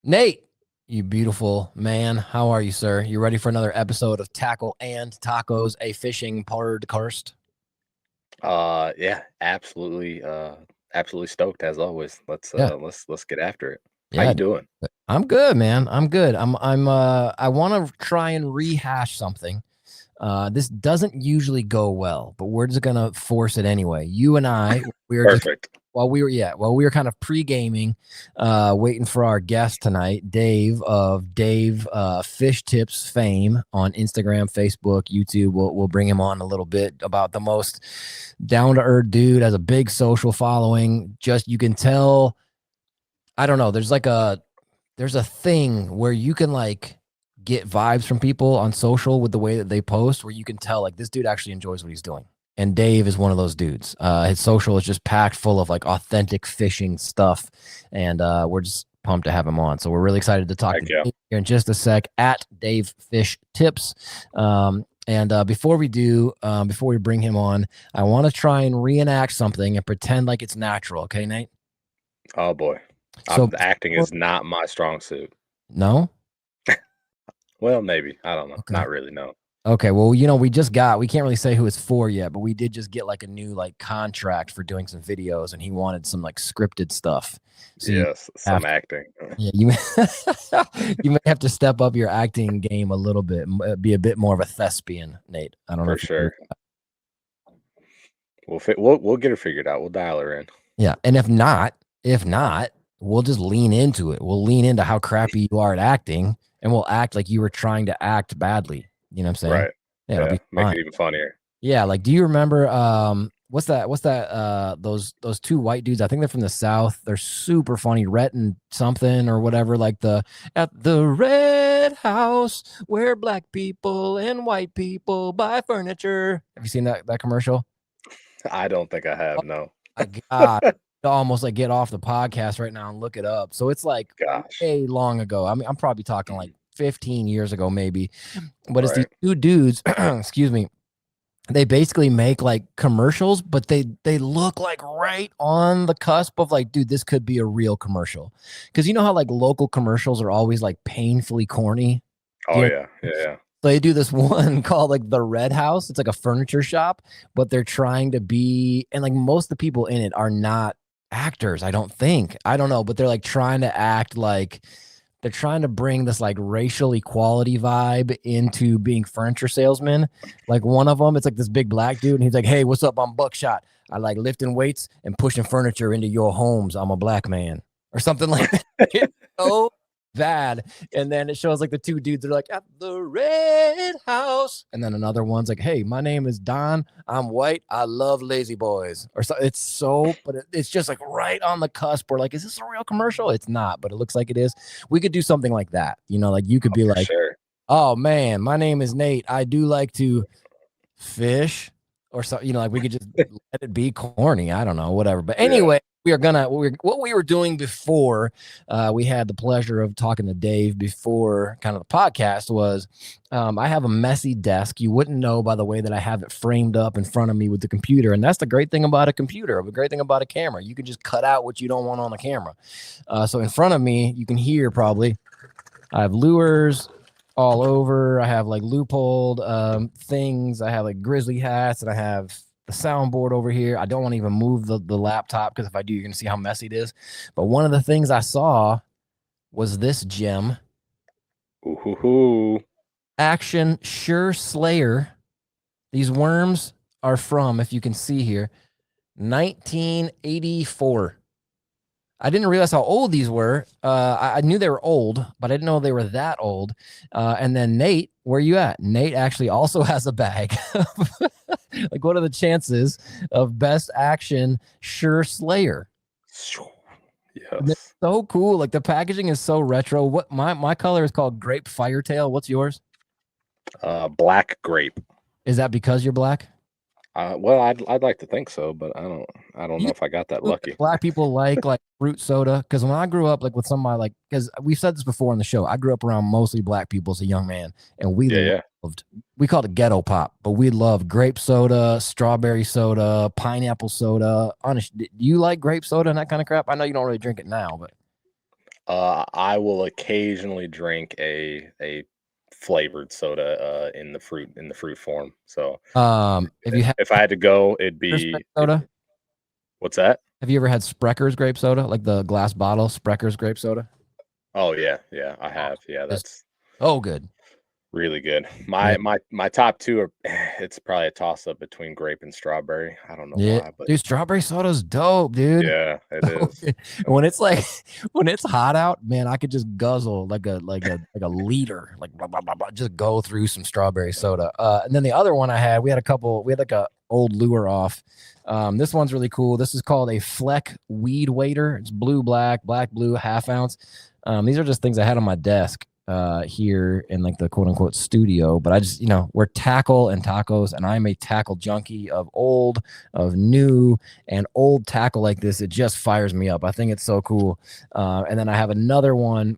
Nate, you beautiful man. How are you, sir? You ready for another episode of Tackle and Tacos, a fishing podcast? Yeah, absolutely stoked as always. Let's Yeah. uh let's let's get after it. How Yeah. you doing? I'm good, man. I'm good. I want to try and rehash something. This doesn't usually go well, but we're just gonna force it anyway. You and I, we were just Perfect. while we were kind of pre-gaming, waiting for our guest tonight, Dave of Dave Fishtips fame on Instagram, Facebook, YouTube. We'll bring him on a little bit about the most down-to-earth dude, has a big social following. Just you can tell, I don't know, there's a thing where you can like get vibes from people on social with the way that they post, where you can tell like this dude actually enjoys what he's doing. And Dave is one of those dudes. His social is just packed full of like authentic fishing stuff, and we're just pumped to have him on. So we're really excited to talk Heck to yeah. Dave here in just a sec at Dave Fish Tips. And before we bring him on, I want to try and reenact something and pretend like it's natural. Okay, Nate? Oh boy. So Acting is not my strong suit. no. Well, maybe. I don't know. Okay. Not really, no. Okay, well, we can't really say who it's for yet, but we did just get like a new like contract for doing some videos, and he wanted some like scripted stuff. So you Yes, have some acting. yeah, you you may have to step up your acting game a little bit, be a bit more of a thespian, Nate. I don't know For if you agree. sure. We'll get her figured out. We'll dial her in. Yeah, and if not, we'll just lean into it. We'll lean into how crappy you are at acting, and we'll act like you were trying to act badly. You know what I'm saying? Right. Yeah, it'll Yeah. be Make fine. it even funnier. Yeah, like do you remember what's that those two white dudes, I think they're from the South. They're super funny, Rhett and something or whatever, like the at the red house where black people and white people buy furniture. Have you seen that commercial? I don't think I have, no. I got to almost like get off the podcast right now and look it up. So it's like Gosh. way long ago. I mean, I'm probably talking like 15 years ago maybe. But it's these Right. two dudes, excuse me, they basically make like commercials, but they look like right on the cusp of like, dude, this could be a real commercial. Because you know how like local commercials are always like painfully corny. Oh Yeah. yeah. Yeah, yeah. They do this one called like the Red House. It's like a furniture shop, but they're trying to be, and like most of the people in it are not actors, I don't think. I don't know, but they're like trying to act like they're trying to bring this like racial equality vibe into being furniture salesmen. Like one of them, it's like this big black dude, and he's like, "Hey, what's up? I'm Buckshot. I like lifting weights and pushing furniture into your homes. I'm a black man," or something like that. It's so bad. And then it shows like the two dudes are like at the red house, and then another one's like, "Hey, my name is Don. I'm white. I love lazy boys," or so. It's so, but it's just like right on the cusp. We're like, is this a real commercial? It's not, but it looks like it is. We could do something like that. Like you could Oh, be for like, sure. "Oh man, my name is Nate. I do like to fish," or so. Like we could just let it be corny. I don't know, whatever. But Yeah. anyway, what we were doing before we had the pleasure of talking to Dave before kind of the podcast was I have a messy desk. You wouldn't know by the way that I have it framed up in front of me with the computer, and that's the great thing about a computer. The great thing about a camera, you can just cut out what you don't want on the camera. So in front of me, you can hear probably I have lures all over. I have like loopholed things. I have like grizzly hats, and I have the soundboard over here. I don't want to even move the laptop because if I do, you're gonna see how messy it is. But one of the things I saw was this gem, Ooh hoo hoo. Action Sure Slayer. These worms are from, if you can see here, 1984. I didn't realize how old these were. I knew they were old, but I didn't know they were that old. And then Nate, where you at? Nate actually also has a bag. Like, what are the chances of best action Sure Slayer? And it's Yes. so cool. Like the packaging is so retro. What my color is called Grape Firetail. What's yours? Black grape. Is that because you're black? Well, I'd like to think so, but I don't know You if I got that know lucky. black people like fruit soda? Because when I grew up, like with some of my like, because we've said this before on the show, I grew up around mostly black people as a young man, and Yeah, yeah. we called it ghetto pop, but we loved grape soda, strawberry soda, pineapple soda. Honest, do you like grape soda and that kind of crap? I know you don't really drink it now, but I will occasionally drink a flavored soda in the fruit form. So If you had if I had to go, it'd Spreckers grape be soda, what's that? have you ever had Spreckers grape soda, like the glass bottle Spreckers grape soda? Oh yeah, yeah, I Oh, have. Yeah, it's that's so good. really good. Yeah. My top two are it's probably a toss up between grape and strawberry. I don't know Yeah, why, but dude, strawberry soda's dope, dude. yeah, it is. When it's like when it's hot out, man, I could just guzzle like a liter, like blah, blah, blah, blah, just go through some strawberry soda. And then the other one I had, we had like a old lure off. This one's really cool. This is called a Fleck Weed Waiter. It's blue, black, black, blue, half ounce. These are just things I had on my desk here in like the quote unquote studio, but I just, we're tackle and tacos, and I'm a tackle junkie of old, of new, and old tackle like this. It just fires me up. I think it's so cool. And then I have another one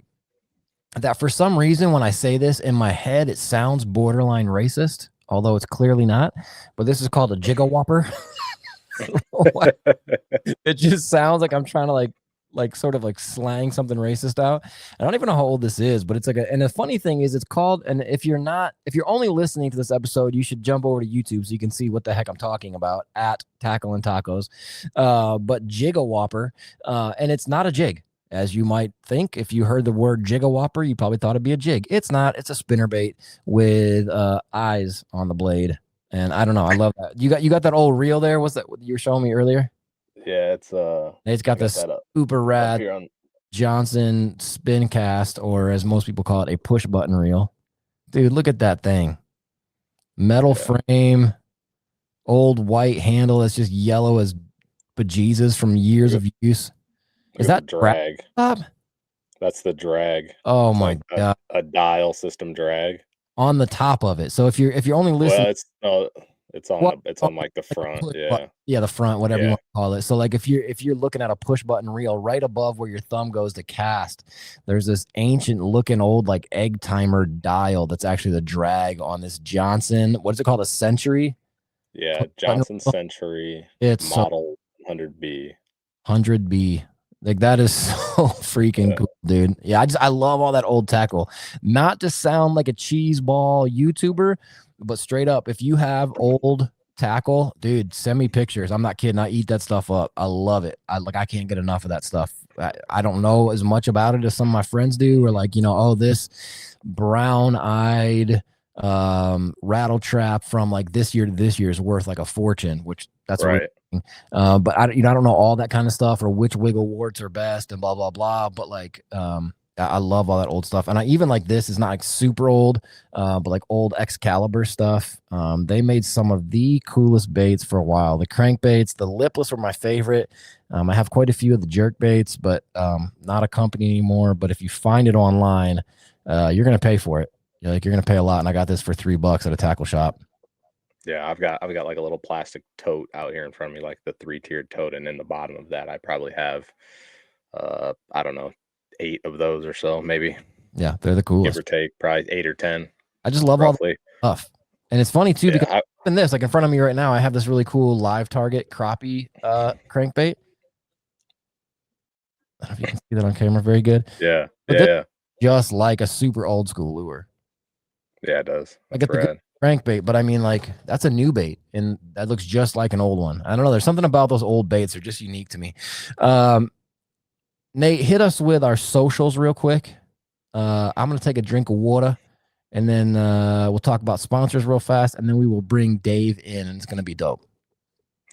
that for some reason, when I say this in my head, it sounds borderline racist, although it's clearly not. But this is called a Jigga Whopper. It just sounds like I'm trying to like sort of like slang something racist out. I don't even know how old this is, but it's like and the funny thing is it's called, and if you're only listening to this episode, you should jump over to YouTube so you can see what the heck I'm talking about at Tackle and Tacos. But Jigga Whopper, and it's not a jig. As you might think, if you heard the word Jigga Whopper, you probably thought it'd be a jig. It's not. It's a spinner bait with eyes on the blade. And I don't know. I love that. You got that old reel there? What's that you were showing me earlier? Yeah, It's I got got this that super up rad here on Johnson spin cast, or as most people call it, a push button reel. Dude, look at that thing. Metal frame, old white handle that's just yellow as bejesus from years of use. Is look at the that drag. top? That's the drag. Oh It's my like god. a dial system drag. On the top of it. So if you're only listening, Well, it's on what it's on like the like a front. push button. Yeah. Yeah, the front, whatever you Yeah. want to call it. So like if you're looking at a push button reel, right above where your thumb goes to cast, there's this ancient looking old like egg timer dial that's actually the drag on this Johnson. What is it called? A Century Yeah, push button Johnson reel? Century It's so model 100B. 100B. Like that is so freaking Yeah. cool, dude. Yeah, I love all that old tackle. Not to sound like a cheese ball YouTuber, but straight up, if you have old tackle, dude, send me pictures. I'm not kidding. I eat that stuff up. I love it. I can't get enough of that stuff. I don't know as much about it as some of my friends do, or like, oh, this brown-eyed rattle trap from like this year to this year is worth like a fortune, which that's a real Right. thing. But I don't know all that kind of stuff or which wiggle warts are best and blah blah blah. But like, I love all that old stuff, and I even like this is not like super old, but like old Excalibur stuff. They made some of the coolest baits for a while. The crankbaits, the lipless were my favorite. I have quite a few of the jerk baits, but not a company anymore. But if you find it online, you're gonna pay for it. You're gonna pay a lot, and I got this for $3 at a tackle shop. Yeah, I've got like a little plastic tote out here in front of me, like the 3-tiered tote, and in the bottom of that I probably have I don't know, 8 of those or so, maybe, Yeah, they're the give coolest. or take, probably 8 or 10 I just love all the roughly. stuff. And it's funny too, because Yeah, in this, like in front of me right now, I have this really cool live target crappie crankbait. I don't know if you can see that on camera very good. yeah, But yeah, this yeah. just like a super old school lure. Yeah, it does. I That's get the good rad. crankbait, but I mean like that's a new bait and that looks just like an old one. I don't know. There's something about those old baits. They're just unique to me. Nate, hit us with our socials real quick. I'm gonna take a drink of water. And then we'll talk about sponsors real fast, and then we will bring Dave in, and it's going to be dope.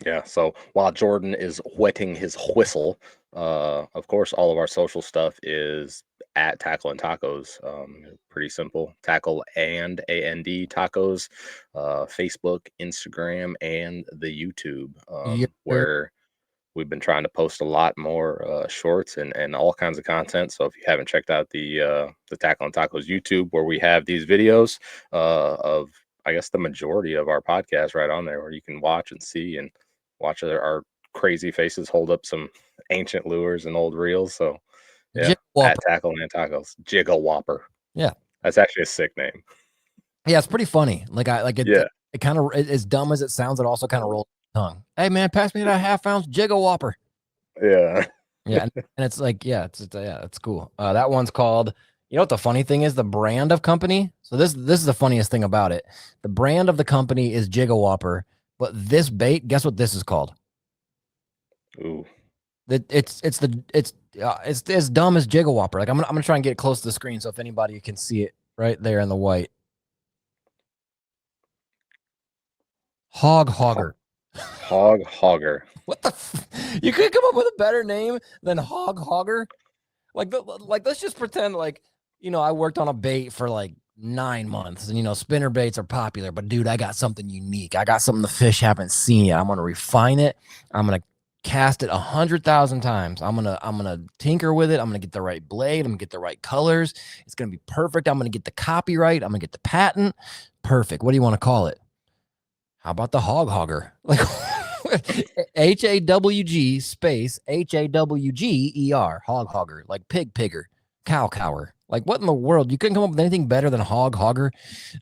Yeah, so while Jordan is wetting his whistle, of course, all of our social stuff is at Tackle and Tacos. Pretty simple. Tackle and AND Tacos, Facebook, Instagram, and the YouTube, Yeah. where we've been trying to post a lot more shorts and all kinds of content. So if you haven't checked out the Tackle and Tacos YouTube, where we have these videos of I guess the majority of our podcast right on there, where you can watch and see and watch our crazy faces hold up some ancient lures and old reels. So yeah, at Tackle and Tacos, Jiggle Whopper. Yeah. That's actually a sick name. Yeah, it's pretty funny. Like I like it. Yeah. It kind of as dumb as it sounds. It also kind of rolls the tongue. Hey man, pass me that half ounce Jigga Whopper. Yeah. Yeah, and it's like, yeah, it's cool. That one's called. You know what the funny thing is? The brand of company. So this is the funniest thing about it. The brand of the company is Jigawhopper, but this bait, guess what this is called? Ooh. It's as dumb as Jigawhopper. Like I'm gonna try and get it close to the screen so if anybody can see it right there in the white. Hog Ho- Hogger. Hog hogger. What the? You could come up with a better name than Hog Hogger. Like let's just pretend like I worked on a bait for like 9 months, and spinner baits are popular, but dude, I got something unique. I got something the fish haven't seen yet. I'm gonna refine it. I'm gonna cast it 100,000 times. I'm gonna tinker with it. I'm gonna get the right blade. I'm gonna get the right colors. It's gonna be perfect. I'm gonna get the copyright. I'm gonna get the patent. Perfect. What do you want to call it? How about the hog hogger? Like HAWG space HAWGER, hog hogger, like pig pigger, cow cower. Like what in the world? You couldn't come up with anything better than hog hogger.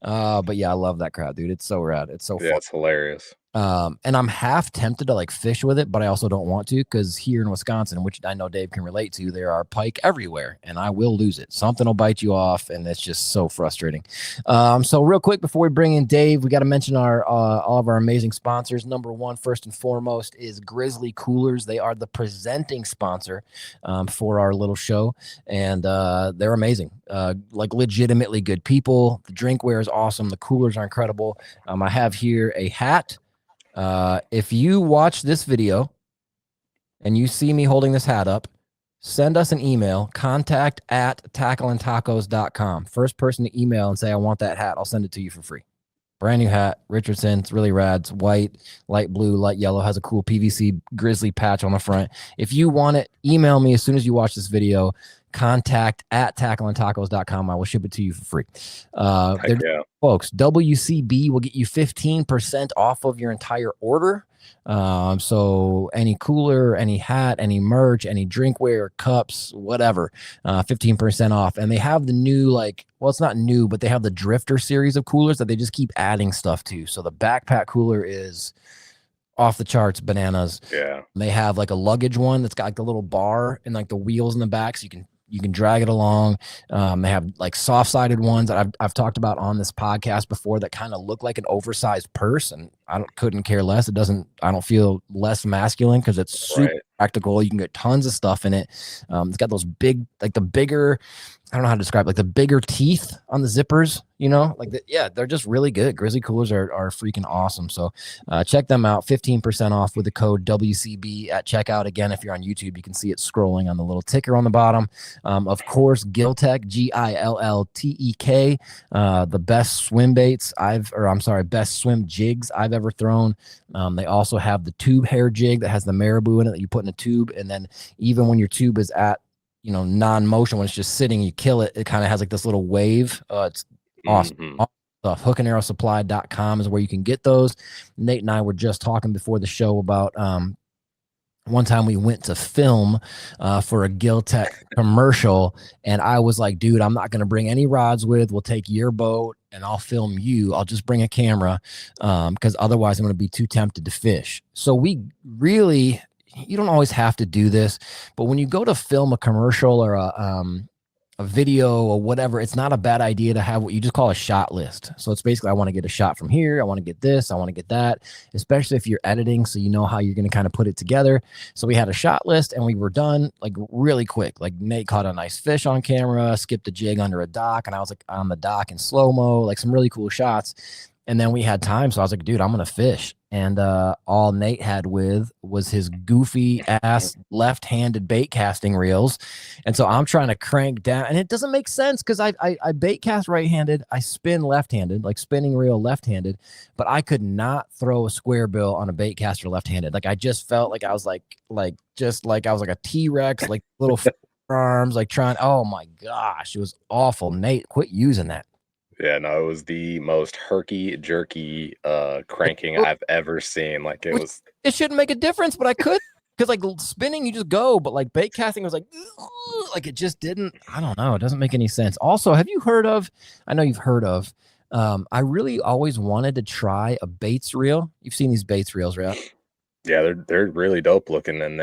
But yeah, I love that crowd, dude. It's so rad. It's so Yeah, fun. it's hilarious. And I'm half tempted to like fish with it, but I also don't want to because here in Wisconsin, which I know Dave can relate to, there are pike everywhere, and I will lose it. Something will bite you off, and it's just so frustrating. So real quick before we bring in Dave, we got to mention our all of our amazing sponsors. Number one, first and foremost, is Grizzly Coolers. They are the presenting sponsor for our little show, and they're amazing. Like legitimately good people. The drinkware is awesome. The coolers are incredible. I have here a hat. If you watch this video and you see me holding this hat up, send us an email, contact@tackleandtacos.com. First person to email and say, I want that hat, I'll send it to you for free. Brand new hat, Richardson. It's really rad. It's white, light blue, light yellow, has a cool PVC grizzly patch on the front. If you want it, email me as soon as you watch this video, contact@tackleandtacos.com. I will ship it to you for free. Yeah. Folks, WCB will get you 15% off of your entire order. So any cooler, any hat, any merch, any drinkware, cups, whatever, 15% off. And they have the new, well, it's not new, but they have the Drifter series of coolers that they just keep adding stuff to. So the backpack cooler is off the charts, bananas. Yeah. They have like a luggage one that's got like the little bar and like the wheels in the back, so you can drag it along. They have like soft-sided ones that I've talked about on this podcast before that kind of look like an oversized purse, and couldn't care less. I don't feel less masculine because it's super practical. You can get tons of stuff in it. It's got those big, like the bigger, I don't know how to describe it, like the bigger teeth on the zippers, they're just really good. Grizzly coolers are freaking awesome. So check them out. 15% off with the code WCB at checkout. Again, if you're on YouTube, you can see it scrolling on the little ticker on the bottom. Of course, Giltek, GILLTEK, the best swim baits best swim jigs I've ever thrown. They also have the tube hair jig that has the marabou in it that you put in a tube. And then even when your tube is at non-motion, when it's just sitting, you kill it, it kind of has like this little wave. It's awesome. Mm-hmm. Hookandarrowsupply.com is where you can get those. Nate and I were just talking before the show about one time we went to film for a Giltek commercial, and I was like, dude, I'm not going to bring any rods with. We'll take your boat and I'll film you. I'll just bring a camera because otherwise I'm going to be too tempted to fish. So you don't always have to do this, but when you go to film a commercial or a video or whatever, it's not a bad idea to have what you just call a shot list. So it's basically, I want to get a shot from here. I want to get this. I want to get that, especially if you're editing, so you know how you're going to kind of put it together. So we had a shot list and we were done like really quick. Like Nate caught a nice fish on camera, skipped a jig under a dock, and I was like on the dock in slow-mo, like some really cool shots. And then we had time. So I was like, dude, I'm going to fish. And all Nate had with was his goofy ass left-handed bait casting reels. And so I'm trying to crank down, and it doesn't make sense because I bait cast right-handed. I spin left-handed, like spinning reel left-handed, but I could not throw a square bill on a bait caster left-handed. Like I just felt like I was like I was like a T-Rex, like little arms, like trying. Oh my gosh, it was awful. Nate, quit using that. Yeah, no, it was the most herky-jerky cranking I've ever seen. Like it shouldn't make a difference, but I could, because like spinning, you just go, but like bait casting was like it just didn't. I don't know. It doesn't make any sense. Also, have you heard of? I know you've heard of. I really always wanted to try a baits reel. You've seen these baits reels, right? Yeah, they're really dope looking, and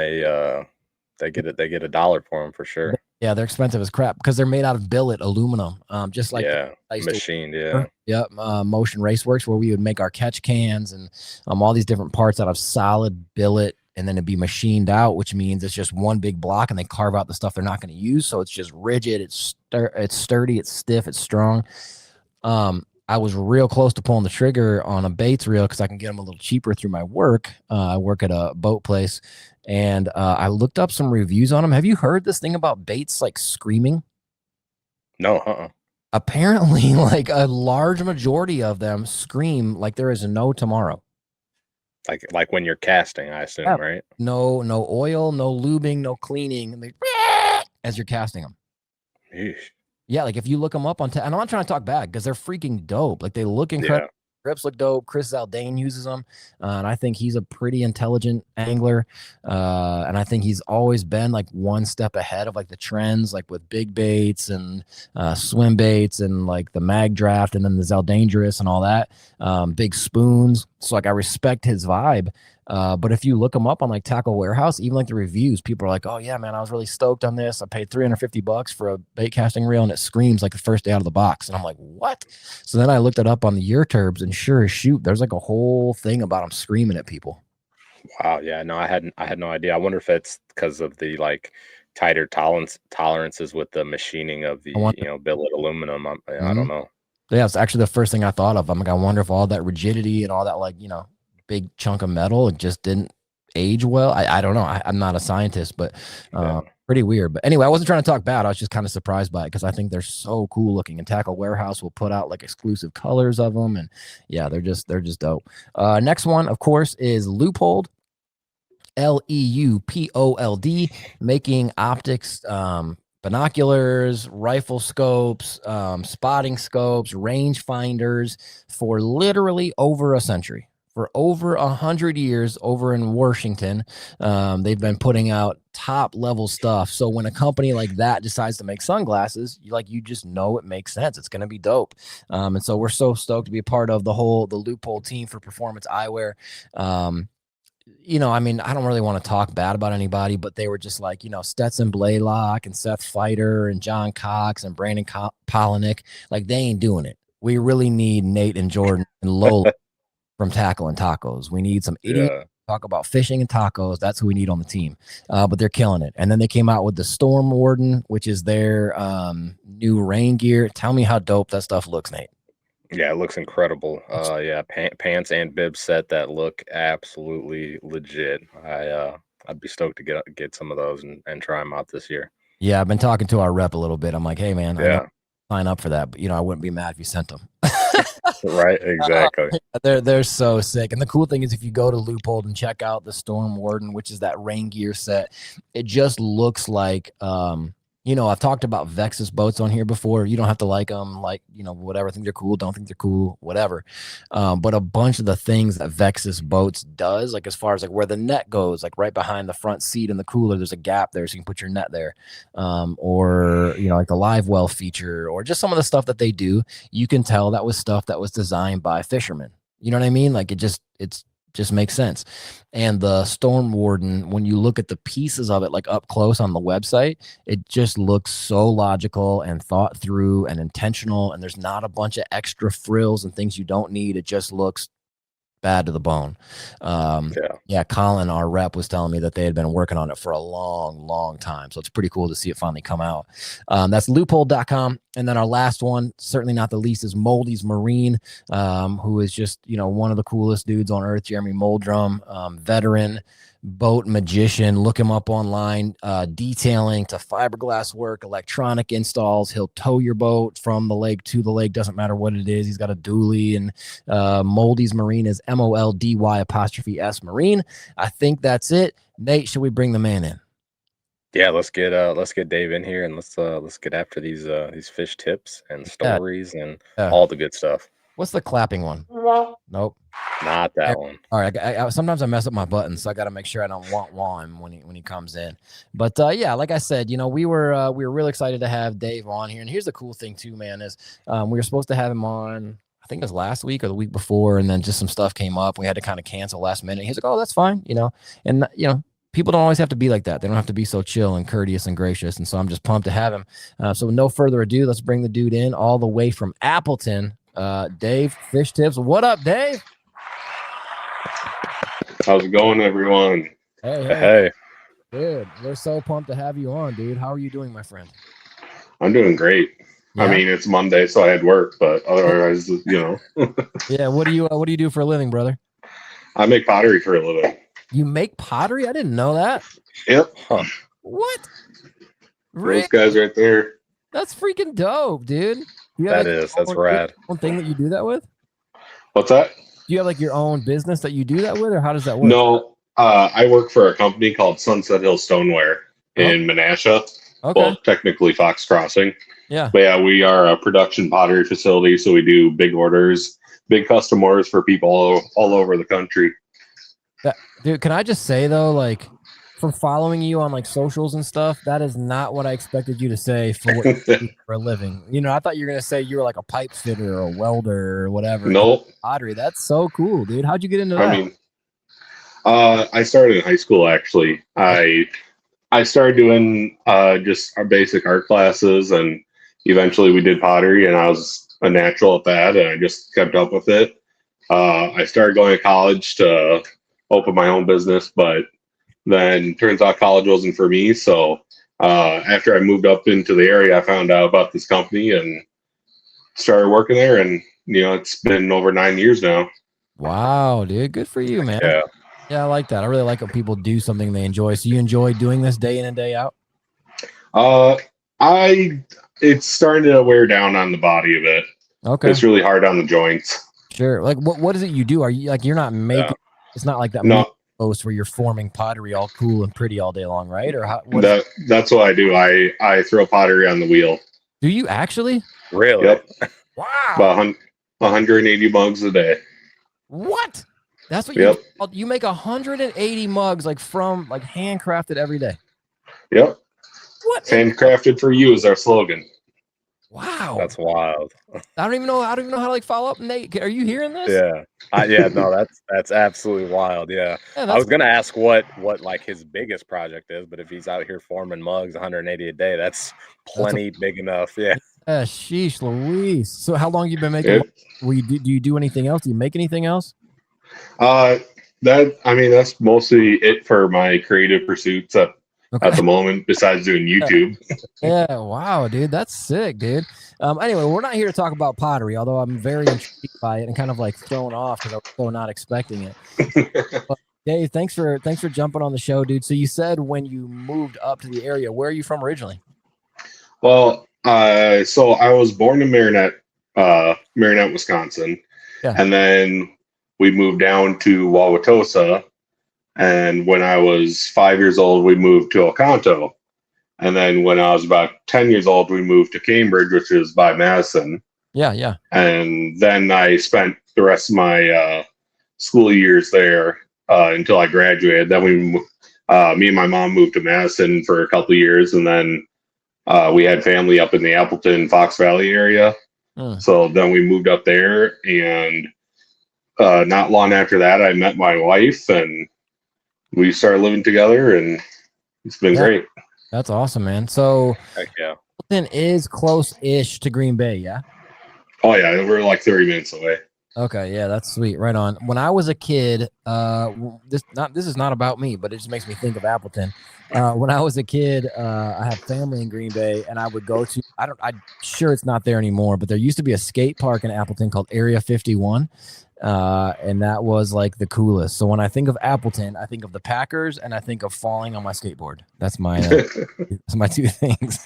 They get a dollar for them for sure. Yeah, they're expensive as crap because they're made out of billet aluminum. Just like Yeah, I used to machined. Yeah, yep, Motion Raceworks, where we would make our catch cans and all these different parts out of solid billet, and then it'd be machined out, which means it's just one big block, and they carve out the stuff they're not going to use, so it's just rigid, it's sturdy, it's stiff, it's strong. I was real close to pulling the trigger on a Bates reel because I can get them a little cheaper through my work. I work at a boat place, and I looked up some reviews on them. Have you heard this thing about Bates like screaming? no. Apparently, like a large majority of them scream like there is no tomorrow. Like when you're casting, I assume, Yeah. right? No oil, no lubing, no cleaning, and they as you're casting them. Yeesh. Yeah, like if you look them up on, and I'm not trying to talk bad because they're freaking dope. Like they look incredible. Yeah, Grips look dope. Chris Zaldane uses them, and I think he's a pretty intelligent angler. And I think he's always been like one step ahead of like the trends, like with big baits and swim baits and like the mag draft and then the Zaldangerous and all that. Big spoons. So like I respect his vibe. But if you look them up on like Tackle Warehouse, even like the reviews, people are like, "Oh yeah, man, I was really stoked on this. I paid $350 for a bait casting reel, and it screams like the first day out of the box." And I'm like, "What?" So then I looked it up on the Year Turbs, and sure as shoot, there's like a whole thing about them screaming at people. wow. Yeah, no, I had no idea. I wonder if it's because of the like tighter tolerances with the machining of the I wonder. billet aluminum. I Mhm. don't know. Yeah, it's actually the first thing I thought of. I'm like, I wonder if all that rigidity and all that like big chunk of metal, it just didn't age well. I don't know. I'm not a scientist, but Yeah. pretty weird. But anyway, I wasn't trying to talk bad. I was just kind of surprised by it because I think they're so cool looking. And Tackle Warehouse will put out like exclusive colors of them, and yeah, they're just dope. Next one, of course, is Leupold. Leupold, making optics, binoculars, rifle scopes, spotting scopes, range finders for literally over a century. For over 100 years over in Washington, they've been putting out top level stuff. So when a company like that decides to make sunglasses, you just know it makes sense. It's going to be dope. And so we're so stoked to be a part of the Leupold team for performance eyewear. I mean, I don't really want to talk bad about anybody, but they were just like, Stetson Blaylock and Seth Fighter and John Cox and Brandon Polinick. Like, they ain't doing it. We really need Nate and Jordan and Lola from Tackle and Tacos. We need some idiots Yeah. talk about fishing and tacos. That's who we need on the team. But they're killing it. And then they came out with the Storm Warden, which is their new rain gear. Tell me how dope that stuff looks, Nate. Yeah, it looks incredible. Yeah, pants and bib set that look absolutely legit. I'd be stoked to get some of those and try them out this year. Yeah, I've been talking to our rep a little bit. I'm like, hey, man, I know Yeah, sign up for that, but I wouldn't be mad if you sent them. right, exactly. They're so sick. And the cool thing is if you go to Leupold and check out the Storm Warden, which is that rain gear set, it just looks like I've talked about Vexus boats on here before. You don't have to like them, whatever. Think they're cool, don't think they're cool, whatever. But a bunch of the things that Vexus boats does, like as far as like where the net goes, like right behind the front seat in the cooler, there's a gap there so you can put your net there. Or like the live well feature, or just some of the stuff that they do, you can tell that was stuff that was designed by fishermen. You know what I mean? Like it's just makes sense. And the Storm Warden, when you look at the pieces of it like up close on the website, it just looks so logical and thought through and intentional, and there's not a bunch of extra frills and things you don't need. It just looks bad to the bone. Yeah, Colin, our rep, was telling me that they had been working on it for a long time, so it's pretty cool to see it finally come out. That's leupold.com. And then our last one, certainly not the least, is Moldy's Marine, who is just one of the coolest dudes on earth. Jeremy Moldrum, veteran boat magician. Look him up online. Detailing to fiberglass work, electronic installs. He'll tow your boat from the lake to the lake, doesn't matter what it is. He's got a dually. And Moldy's Marine is MOLDY' Marine. I think that's it. Nate, should we bring the man in? Yeah, let's get Dave in here and let's get after these fish tips and stories and all the good stuff. What's the clapping one? Nope. Not that one. All right. Sometimes I mess up my buttons, so I got to make sure I don't want him when he comes in. But yeah, like I said, we were really excited to have Dave on here. And here's the cool thing too, man, is we were supposed to have him on, I think it was last week or the week before, and then just some stuff came up. We had to kind of cancel last minute. He's like, "Oh, that's fine," and people don't always have to be like that. They don't have to be so chill and courteous and gracious. And so I'm just pumped to have him. So with no further ado, let's bring the dude in all the way from Appleton. Dave Fishtips. What up, Dave? How's it going, everyone? Hey. Dude, we're so pumped to have you on, dude. How are you doing, my friend? I'm doing great. Yeah? I mean, it's Monday, so I had work, but otherwise, Yeah. What do you do for a living, brother? I make pottery for a living. You make pottery? I didn't know that. Yep. Huh. What? Those guys right there. That's freaking dope, dude. That's rad. One thing that you do that with? What's that? Do you have like your own business that you do that with, or how does that work? No, I work for a company called Sunset Hill Stoneware in Menasha. Okay. Well, technically Fox Crossing. Yeah. But yeah, we are a production pottery facility, so we do big orders, big custom orders for people all over the country. Dude, can I just say though, like from following you on like socials and stuff, that is not what I expected you to say for what you do for a living. You know, I thought you were gonna say you were like a pipe fitter or a welder or whatever. Nope. Pottery. That's so cool, dude. How'd you get into that? I mean, I started in high school actually. I started doing just our basic art classes, and eventually we did pottery, and I was a natural at that, and I just kept up with it. I started going to college to open my own business, but then turns out college wasn't for me. So after I moved up into the area, I found out about this company and started working there, and it's been over 9 years now. Wow, dude. Good for you, man. Yeah. Yeah, I like that. I really like when people do something they enjoy. So you enjoy doing this day in and day out? It's starting to wear down on the body a bit. Okay. It's really hard on the joints. Sure. Like what is it you do? Are you like you're not making it's not like that post where you're forming pottery all cool and pretty all day long, right? Or that's what I do. I throw pottery on the wheel. Do you actually? Really? Yep. Wow. About 180 mugs a day. What? That's what Yep. you make 180 mugs like handcrafted every day. Yep. What? Handcrafted for you is our slogan. Wow. That's wild. I don't even know how to like follow up. Nate, are you hearing this? Yeah. No, that's absolutely wild. Yeah. I was gonna ask what like his biggest project is, but if he's out here forming mugs 180 a day, that's plenty big enough. Yeah. Sheesh Louise. So how long you been making do you do anything else? Do you make anything else? That's mostly it for my creative pursuits at the moment, besides doing YouTube. Yeah, wow, dude, that's sick, dude. Anyway, we're not here to talk about pottery, although I'm very intrigued by it and kind of like thrown off because I was so not expecting it. But Dave, thanks for jumping on the show, dude. So you said when you moved up to the area, where are you from originally? Well, so I was born in Marinette, Wisconsin, and then we moved down to Wauwatosa. And when I was 5 years old, we moved to Oconto. And then when I was about 10 years old, we moved to Cambridge, which is by Madison. Yeah. And then I spent the rest of my school years there until I graduated. Then me and my mom moved to Madison for a couple of years. And then we had family up in the Appleton, Fox Valley area. So then we moved up there. And not long after that, I met my wife, and we started living together, and it's been great. That's awesome, man. So heck yeah. Appleton is close-ish to Green Bay, yeah? Oh yeah, we're like 30 minutes away. Okay, yeah, that's sweet. Right on. When I was a kid, this is not about me, but it just makes me think of Appleton. When I was a kid, I had family in Green Bay, and I would go to I'm sure it's not there anymore, but there used to be a skate park in Appleton called Area 51. And that was like the coolest. So when I think of Appleton, I think of the Packers and I think of falling on my skateboard. That's my that's my two things.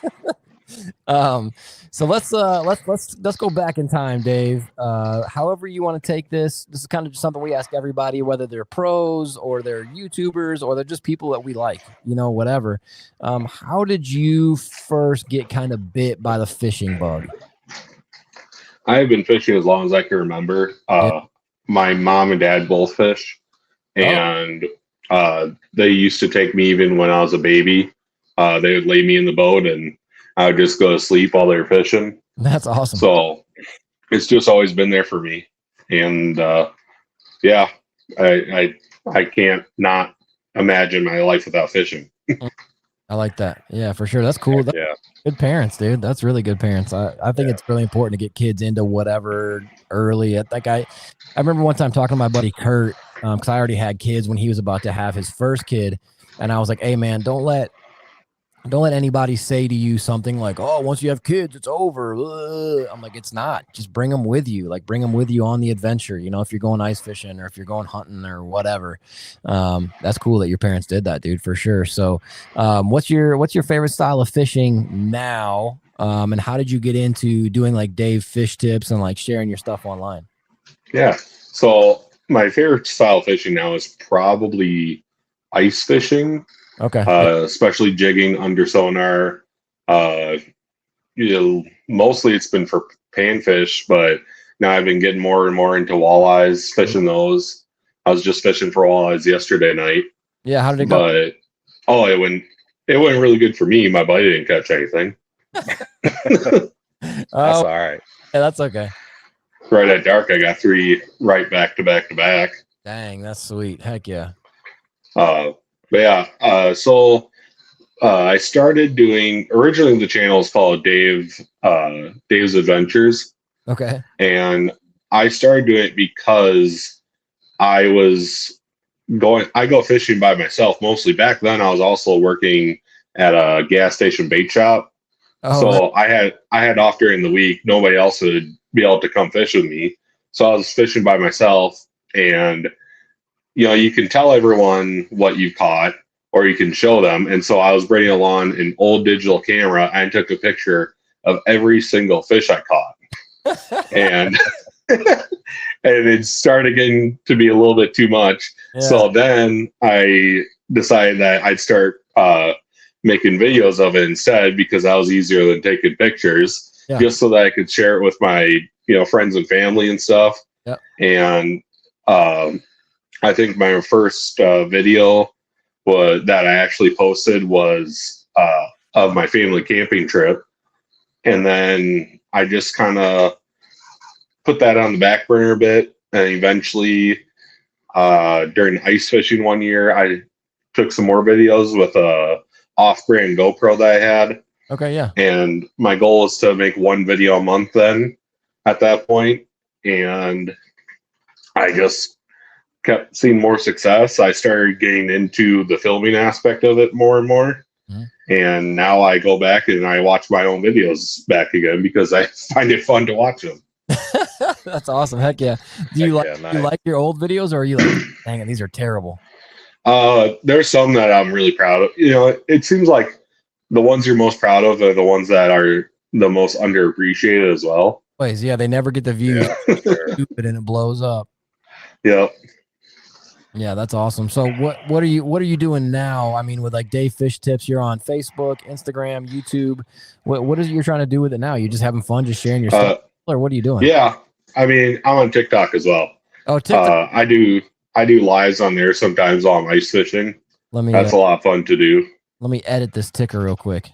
So let's go back in time, Dave. However you want to take this. This is kind of just something we ask everybody, whether they're pros or they're YouTubers or they're just people that we like, whatever. How did you first get kind of bit by the fishing bug? I've been fishing as long as I can remember. My mom and dad both fish, and they used to take me even when I was a baby. They would lay me in the boat, and I would just go to sleep while they were fishing. That's awesome. So it's just always been there for me, and I can't not imagine my life without fishing. I like that. Yeah, for sure. That's cool. That's Yeah. good parents, dude. That's really good parents. I think it's really important to get kids into whatever early. I remember one time talking to my buddy Kurt, because I already had kids when he was about to have his first kid, and I was like, "Hey, man, don't let anybody say to you something like, oh, once you have kids, it's over." I'm like, it's not. Just bring them with you. Like, bring them with you on the adventure. You know, if you're going ice fishing or if you're going hunting or whatever. That's cool that your parents did that, dude, for sure. So what's your favorite style of fishing now? And how did you get into doing like Dave Fishtips and like sharing your stuff online? Yeah. So my favorite style of fishing now is probably ice fishing. Okay. Especially jigging under sonar. Mostly it's been for panfish, but now I've been getting more and more into walleyes, fishing those. I was just fishing for walleyes yesterday night. Yeah, how did it go? But it went really good for me. My buddy didn't catch anything. That's all right. Yeah, that's okay. Right at dark, I got 3 right back to back to back. Dang, that's sweet. Heck yeah. But yeah, so I started doing, originally the channel is called Dave's Adventures. Okay. And I started doing it because I go fishing by myself mostly. Back then I was also working at a gas station bait shop. Oh, So I had off during the week. Nobody else would be able to come fish with me. So I was fishing by myself, and you can tell everyone what you caught, or you can show them. And so I was bringing along an old digital camera and took a picture of every single fish I caught. And and it started getting to be a little bit too much. Yeah. So then I decided that I'd start making videos of it instead, because that was easier than taking pictures, just so that I could share it with my friends and family and stuff. Yep. And I think my first video that I actually posted was of my family camping trip. And then I just kind of put that on the back burner a bit. And eventually, during ice fishing one year, I took some more videos with a off-brand GoPro that I had. Okay, yeah. And my goal was to make 1 video a month then at that point. And I just kept seeing more success. I started getting into the filming aspect of it more and more. Mm-hmm. And now I go back and I watch my own videos back again because I find it fun to watch them. That's awesome. Heck yeah. Do you like your old videos, or are you like, dang it, these are terrible? There's some that I'm really proud of. It seems like the ones you're most proud of are the ones that are the most underappreciated as well. Ways, yeah, they never get the views. Yeah. Stupid, and it blows up. Yep. Yeah, that's awesome. So what are you doing now? I mean, with like Dave Fishtips, you're on Facebook, Instagram, YouTube. What is it you're trying to do with it now? You just having fun, just sharing your stuff, or what are you doing? Yeah, I mean, I'm on TikTok as well. Oh, TikTok. I do lives on there sometimes while I'm ice fishing. That's a lot of fun to do. Let me edit this ticker real quick.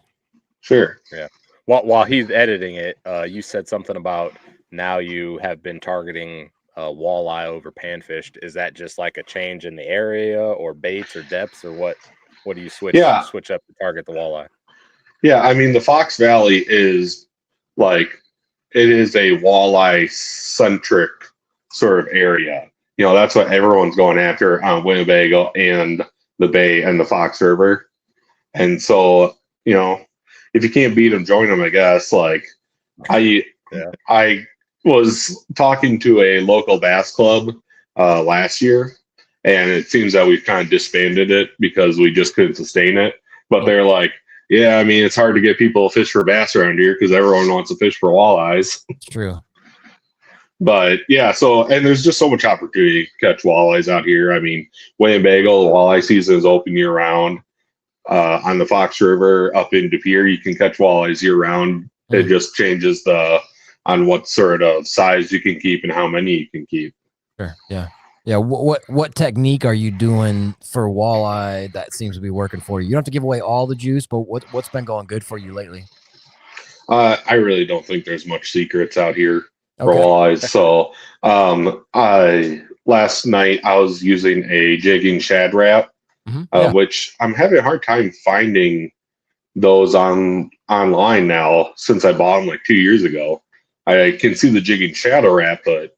Sure. Yeah. While he's editing it, you said something about now you have been targeting walleye over panfish. Is that just like a change in the area, or baits, or depths, or what? What do you switch up to target the walleye? Yeah, I mean, the Fox Valley is it is a walleye centric sort of area. That's what everyone's going after on Winnebago and the Bay and the Fox River. And so, if you can't beat them, join them, I guess. I was talking to a local bass club last year, and it seems that we've kind of disbanded it because we just couldn't sustain it. But they're like, yeah, I mean, it's hard to get people to fish for bass around here because everyone wants to fish for walleyes. It's true. But yeah, and there's just so much opportunity to catch walleyes out here. I mean, Winnebago, the walleye season is open year round. On the Fox River up in De Pere, you can catch walleyes year round. Mm-hmm. It just changes on what sort of size you can keep and how many you can keep. Sure. Yeah. Yeah. What technique are you doing for walleye that seems to be working for you? You don't have to give away all the juice, but what's been going good for you lately? I really don't think there's much secrets out here for walleyes. So last night I was using a jigging shad wrap Yeah. which I'm having a hard time finding those online now since I bought them like 2 years ago. I can see the jig and shadow wrap, but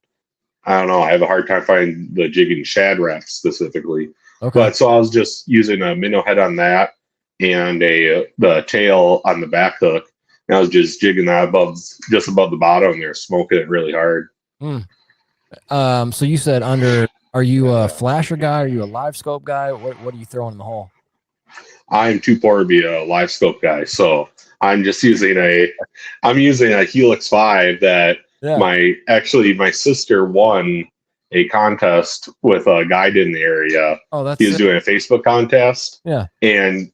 I don't know. I have a hard time finding the jig and shad wrap specifically. Okay. But so I was just using a minnow head on that and the tail on the back hook. And I was just jigging that just above the bottom, and they're smoking it really hard. So you said are you a flasher guy? Are you a live scope guy? What are you throwing in the hole? I'm too poor to be a live scope guy, so I'm just using a Helix 5 that my sister won a contest with a guide in the area. Oh, that's he was doing a Facebook contest. Yeah. And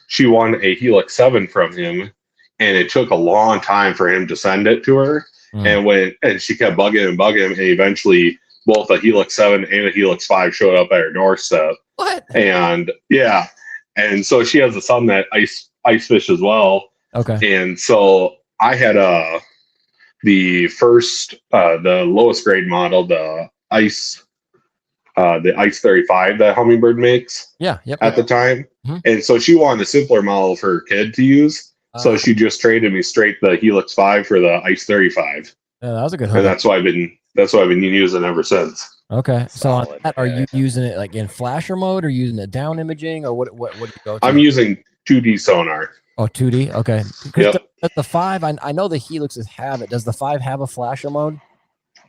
she won a Helix 7 from him, and it took a long time for him to send it to her. And she kept bugging him, and eventually both a Helix 7 and a Helix 5 showed up at her doorstep. What? And yeah. And so she has a son that ice fish as well. Okay. And so I had the lowest grade model, the ice 35 that Humminbird makes. Yeah. Yep. At the time. And so she wanted a simpler model for her kid to use. So she just traded me straight the Helix 5 for the ice 35. Yeah, that was a good. And that's what I've been using ever since. Okay. So on Solid. that, are you using it like in flasher mode, or using it down imaging, or what do you go to? I'm using 2D sonar. Oh, 2D. Okay. Yep. The 5, I know the Helixes have it. Does the 5 have a flasher mode?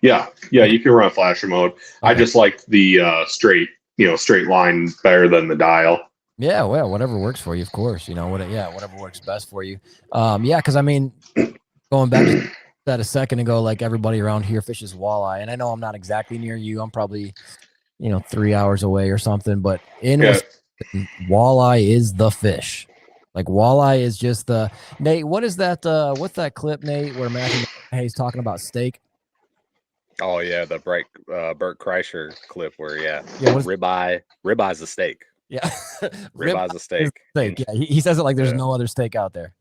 Yeah, you can run flasher mode. Okay. I just like the straight line better than the dial. Yeah, well, whatever works for you, of course. Whatever works best for you. Because I mean, going back to that a second ago, like everybody around here fishes walleye, and I know I'm not exactly near you. I'm probably 3 hours away or something, but Wisconsin, walleye is the fish. Like walleye is just Nate. What is that? What's that clip, Nate, where Matthew McConaughey's talking about steak? Oh yeah, the Bert Kreischer clip where ribeye is a steak. Yeah, ribeye is a steak. Yeah, he says it like there's no other steak out there.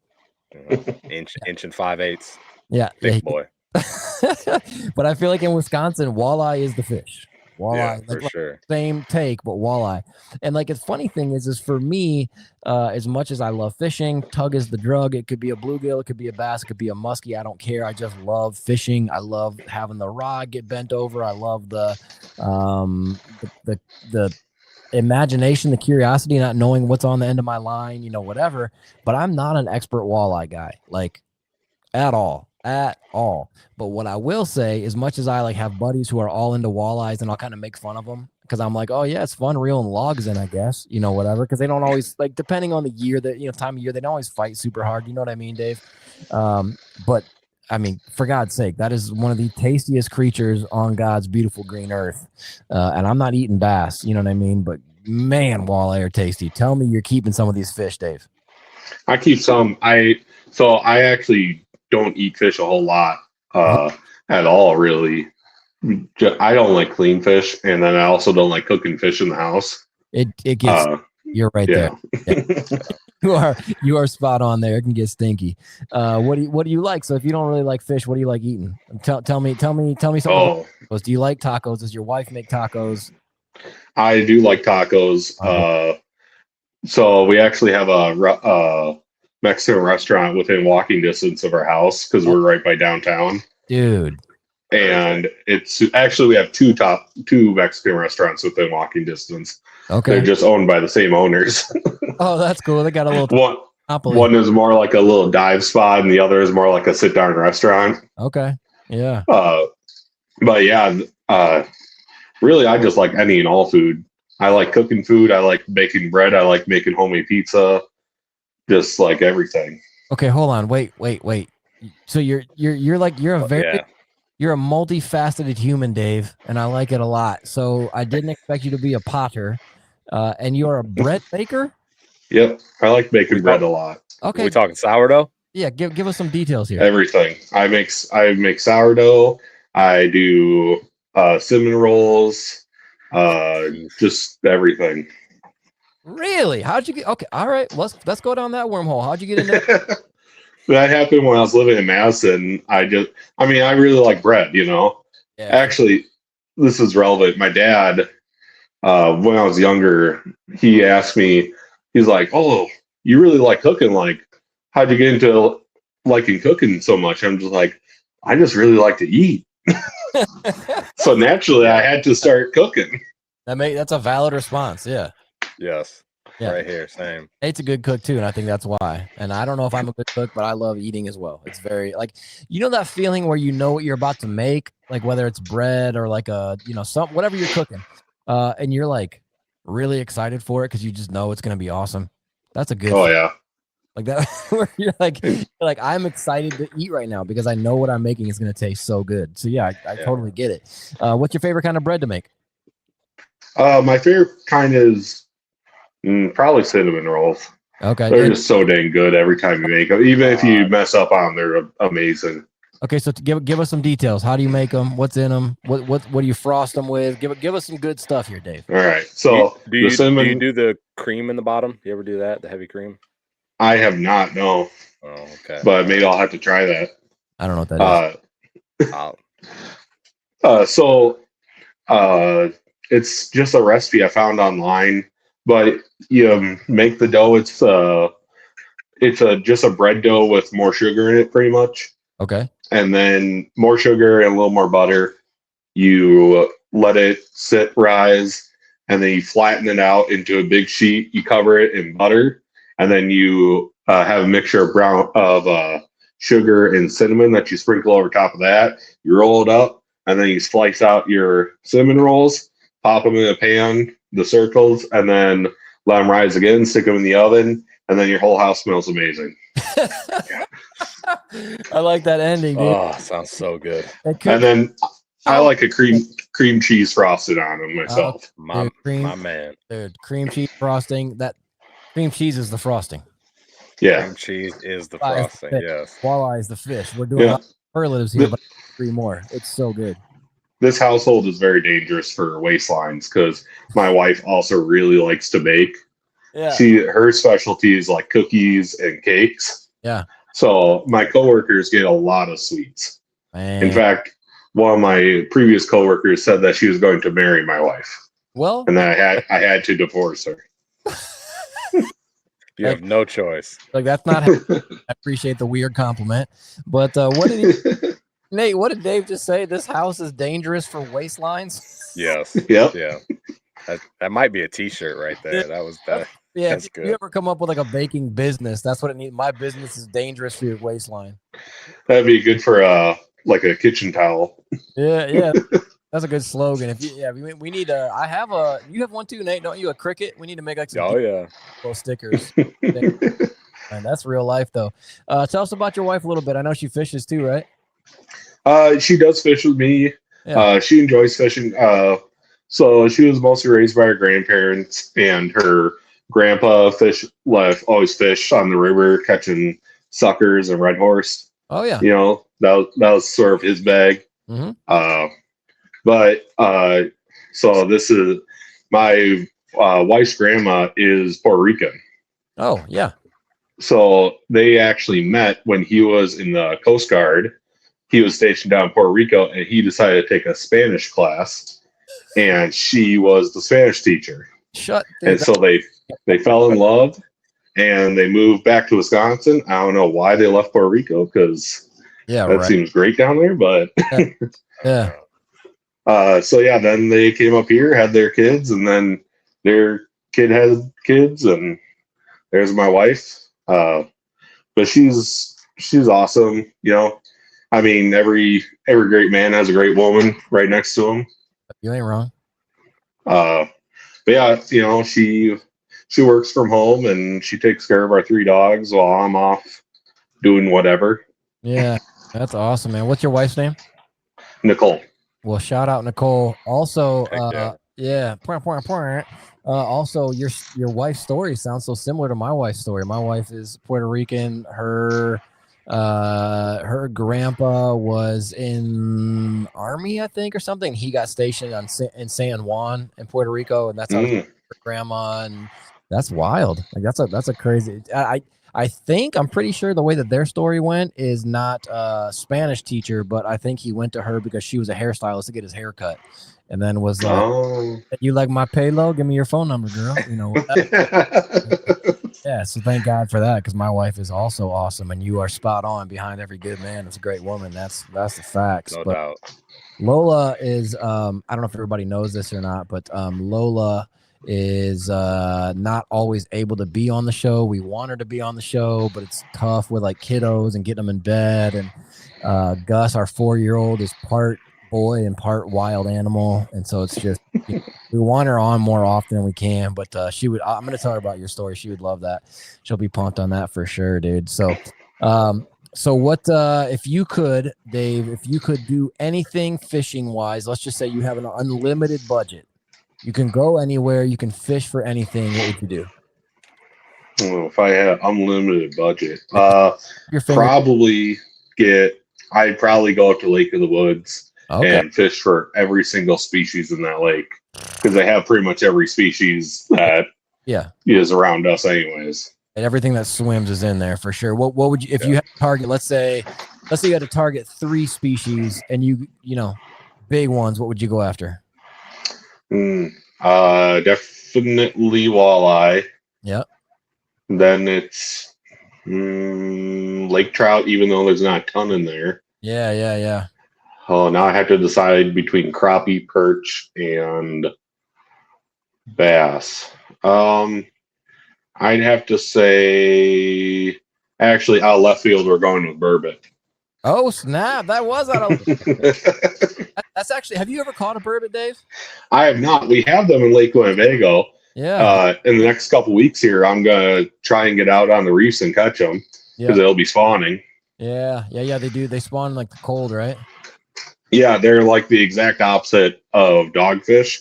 Inch and 5/8. Yeah, big boy. But I feel like in Wisconsin, walleye is the fish. Walleye, for sure. Same take, but walleye. And like, it's funny thing is for me, as much as I love fishing, tug is the drug. It could be a bluegill, it could be a bass, it could be a muskie. I don't care. I just love fishing. I love having the rod get bent over. I love the imagination, the curiosity, not knowing what's on the end of my line, whatever. But I'm not an expert walleye guy, like at all. But what I will say, as much as I like have buddies who are all into walleyes, and I'll kind of make fun of them because I'm like, oh yeah, it's fun reeling logs in, I guess, whatever, because they don't always, like, depending on the year, that time of year, they don't always fight super hard, you know what I mean, Dave? But I mean, for God's sake, that is one of the tastiest creatures on God's beautiful green earth, and I'm not eating bass, you know what I mean? But man, walleye are tasty. Tell me you're keeping some of these fish, Dave. I keep some. I actually don't eat fish a whole lot at all, really. I don't like clean fish, and then I also don't like cooking fish in the house. It gets you're right there. Yeah. You are spot on there. It can get stinky. What do you like? So if you don't really like fish, what do you like eating? Tell me something. Do you like tacos? Does your wife make tacos? I do like tacos. So we actually have a Mexican restaurant within walking distance of our house because we're right by downtown. Dude. And it's actually, we have two Mexican restaurants within walking distance. Okay. They're just owned by the same owners. Oh, that's cool. They got a little one is more like a little dive spot, and the other is more like a sit down restaurant. Okay. Yeah. But yeah, really, I just like any and all food. I like cooking food. I like baking bread. I like making homemade pizza. Just like everything. Okay, hold on. Wait. So you're a multifaceted human, Dave, and I like it a lot. So I didn't expect you to be a potter, and you're a bread baker. Yep, I like baking bread a lot. Okay, we talking sourdough? Yeah, give us some details here. Everything. I make sourdough. I do cinnamon rolls. Just everything. Really? How'd you get? Okay, all right. Let's go down that wormhole. How'd you get in there? That happened when I was living in Madison. I really like bread. Yeah. Actually, this is relevant. My dad when I was younger, he asked me, he's like, "Oh, you really like cooking? Like, how'd you get into liking cooking so much?" I'm just like, "I just really like to eat." So naturally, I had to start cooking. That's a valid response. Yeah. Yes. Yeah. Right here. Same. Nate's a good cook too, and I think that's why. And I don't know if I'm a good cook, but I love eating as well. It's very like, you know, that feeling where you know what you're about to make, like whether it's bread or like whatever you're cooking, and you're like really excited for it because you just know it's gonna be awesome. That's a good. Oh feeling. yeah. Like that, where you're like I'm excited to eat right now because I know what I'm making is gonna taste so good. So yeah, I totally get it. What's your favorite kind of bread to make? My favorite kind is probably cinnamon rolls. Okay, They're just so dang good every time you make them. Even if you mess up on them, they're amazing. Okay, so give us some details. How do you make them? What's in them? What do you frost them with? Give us some good stuff here, Dave. All right. So do you do the cream in the bottom? You ever do that? The heavy cream? I have not, no. Oh, okay. But maybe I'll have to try that. I don't know what that is. So it's just a recipe I found online, but you make the dough. It's just a bread dough with more sugar in it, pretty much. Okay. And then more sugar and a little more butter. You let it sit, rise, and then you flatten it out into a big sheet. You cover it in butter, and then you have a mixture of sugar and cinnamon that you sprinkle over top of that. You roll it up, and then you slice out your cinnamon rolls, pop them in a pan, the circles, and then let them rise again. Stick them in the oven, and then your whole house smells amazing. I like that ending, dude. Oh, sounds so good. And then I like a cream cheese frosted on them myself. My man. Dude, cream cheese frosting. That cream cheese is the frosting. Yeah. Cream cheese is the frosting. Yes. Walleye is the fish. We're doing a lot of superlatives here, but 3 more. It's so good. This household is very dangerous for waistlines because my wife also really likes to bake. Yeah. Her specialty is like cookies and cakes. Yeah. So my coworkers get a lot of sweets. Man. In fact, one of my previous coworkers said that she was going to marry my wife. Well, and then I had to divorce her. You have no choice. Like that's not. I appreciate the weird compliment, but what did Nate? What did Dave just say? This house is dangerous for waistlines. Yes. Yep. Yeah. That might be a T-shirt right there. That. Yeah, that's if good. you ever come up with like a baking business, that's what it needs. My business is dangerous for your waistline. That'd be good for like a kitchen towel. Yeah, that's a good slogan. We need a. You have one too, Nate, don't you? A cricket. We need to make like some little stickers. And that's real life though. Tell us about your wife a little bit. I know she fishes too, right? She does fish with me. Yeah. She enjoys fishing. So she was mostly raised by her grandparents, and her grandpa always fished on the river, catching suckers and red horse. Oh yeah. You know, that was sort of his bag. Mm-hmm. So this is my wife's grandma is Puerto Rican. Oh yeah. So they actually met when he was in the Coast Guard. He was stationed down in Puerto Rico, and he decided to take a Spanish class, and she was the Spanish teacher. And so they fell in love, and they moved back to Wisconsin. I don't know why they left Puerto Rico because seems great down there, but yeah. Then they came up here, had their kids, and then their kid had kids, and there's my wife. But she's awesome, you know. I mean, every great man has a great woman right next to him. You ain't wrong. But yeah, you know, she works from home and she takes care of our 3 dogs while I'm off doing whatever. Yeah, that's awesome, man. What's your wife's name? Nicole. Well, shout out Nicole. Also, yeah. Also, your wife's story sounds so similar to my wife's story. My wife is Puerto Rican. Her grandpa was in Army, I think, or something. He got stationed in San Juan in Puerto Rico, and that's how her grandma. And that's wild. Like that's a crazy. I'm pretty sure the way that their story went is not a Spanish teacher, but I think he went to her because she was a hairstylist to get his hair cut. And then was like, you like my payload? Give me your phone number, girl. You know, yeah. So thank God for that, because my wife is also awesome, and you are spot on. Behind every good man, it's a great woman. That's the facts. No doubt. Lola is I don't know if everybody knows this or not, but Lola is not always able to be on the show. We want her to be on the show, but it's tough with like kiddos and getting them in bed. And Gus, our 4-year-old, is part boy and part wild animal, and so it's just we want her on more often than we can. But I'm gonna tell her about your story. She would love that. She'll be pumped on that for sure, dude. So what if you could, Dave, if you could do anything fishing wise, let's just say you have an unlimited budget, you can go anywhere, you can fish for anything, what would you do? Well, if I had unlimited budget, I'd probably go up to Lake of the Woods. Okay. And fish for every single species in that lake, because they have pretty much every species that is around us anyways. And everything that swims is in there for sure. What would you, if you had to target, let's say you had to target 3 species and you know, big ones, what would you go after? Definitely walleye. Yep. Then it's lake trout, even though there's not a ton in there. Yeah. Oh, now I have to decide between crappie, perch, and bass. I'd have to say, actually, out of left field, we're going with burbot. Oh, snap. That was out of That's actually, have you ever caught a burbot, Dave? I have not. We have them in Lake Winnebago. Yeah. In the next couple weeks here, I'm going to try and get out on the reefs and catch them, because they'll be spawning. Yeah, they do. They spawn in like the cold, right? Yeah, they're like the exact opposite of dogfish,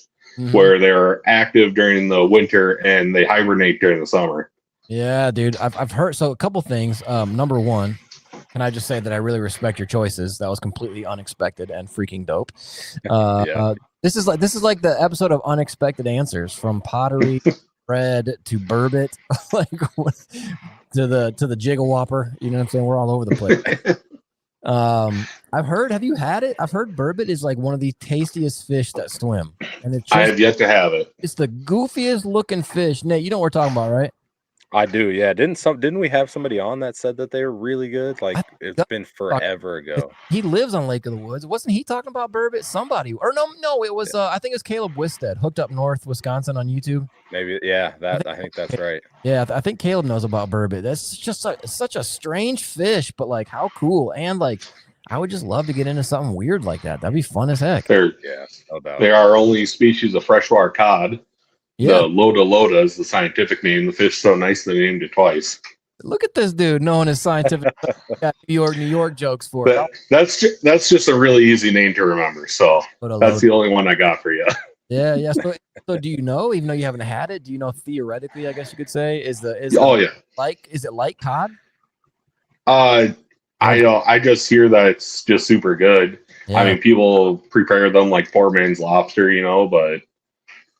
where they're active during the winter and they hibernate during the summer. Yeah, dude. I've heard, so a couple things. Number one, can I just say that I really respect your choices? That was completely unexpected and freaking dope. This is like the episode of Unexpected Answers, from pottery, red to burbot, like to the jiggle whopper. You know what I'm saying? We're all over the place. Have you had it? I've heard burbot is like one of the tastiest fish that swim, and I have yet to have it. It's the goofiest looking fish. Nate, you know what we're talking about, right? I do, yeah. Didn't we have somebody on that said that they were really good? Like, it's been forever ago. He lives on Lake of the Woods. Wasn't he talking about burbot? Somebody, or no, it was I think it was Caleb Wisted, hooked up north Wisconsin on YouTube. Maybe, yeah. I think that's right. Yeah, I think Caleb knows about burbot. That's just such a strange fish, but like how cool, and like I would just love to get into something weird like that. That'd be fun as heck. No doubt. They are only species of freshwater cod. Yeah. The Loda is the scientific name. The fish's so nice they named it twice. Look at this dude knowing his scientific New York jokes for it. That's just a really easy name to remember. So that's the only one I got for you. Yeah. So do you know, even though you haven't had it, do you know theoretically, I guess you could say, is it like cod? I just hear that it's just super good. Yeah. I mean, people prepare them like poor man's lobster, you know, but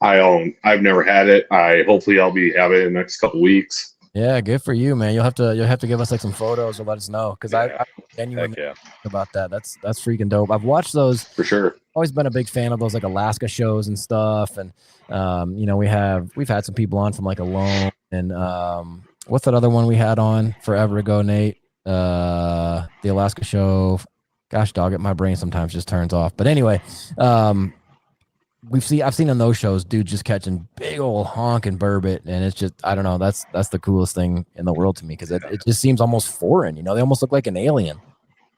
I've never had it. Hopefully I'll be having it in the next couple weeks. Yeah, good for you, man. You'll have to give us like some photos or let us know, because I genuinely about that. That's freaking dope. I've watched those for sure. Always been a big fan of those like Alaska shows and stuff, and you know, we've had some people on from like Alone, and what's that other one we had on forever ago, Nate? The Alaska show. Gosh dog it, my brain sometimes just turns off. But anyway, I've seen on those shows dudes just catching big old honking burbot, and it's just, I don't know, that's the coolest thing in the world to me, because it just seems almost foreign, you know. They almost look like an alien.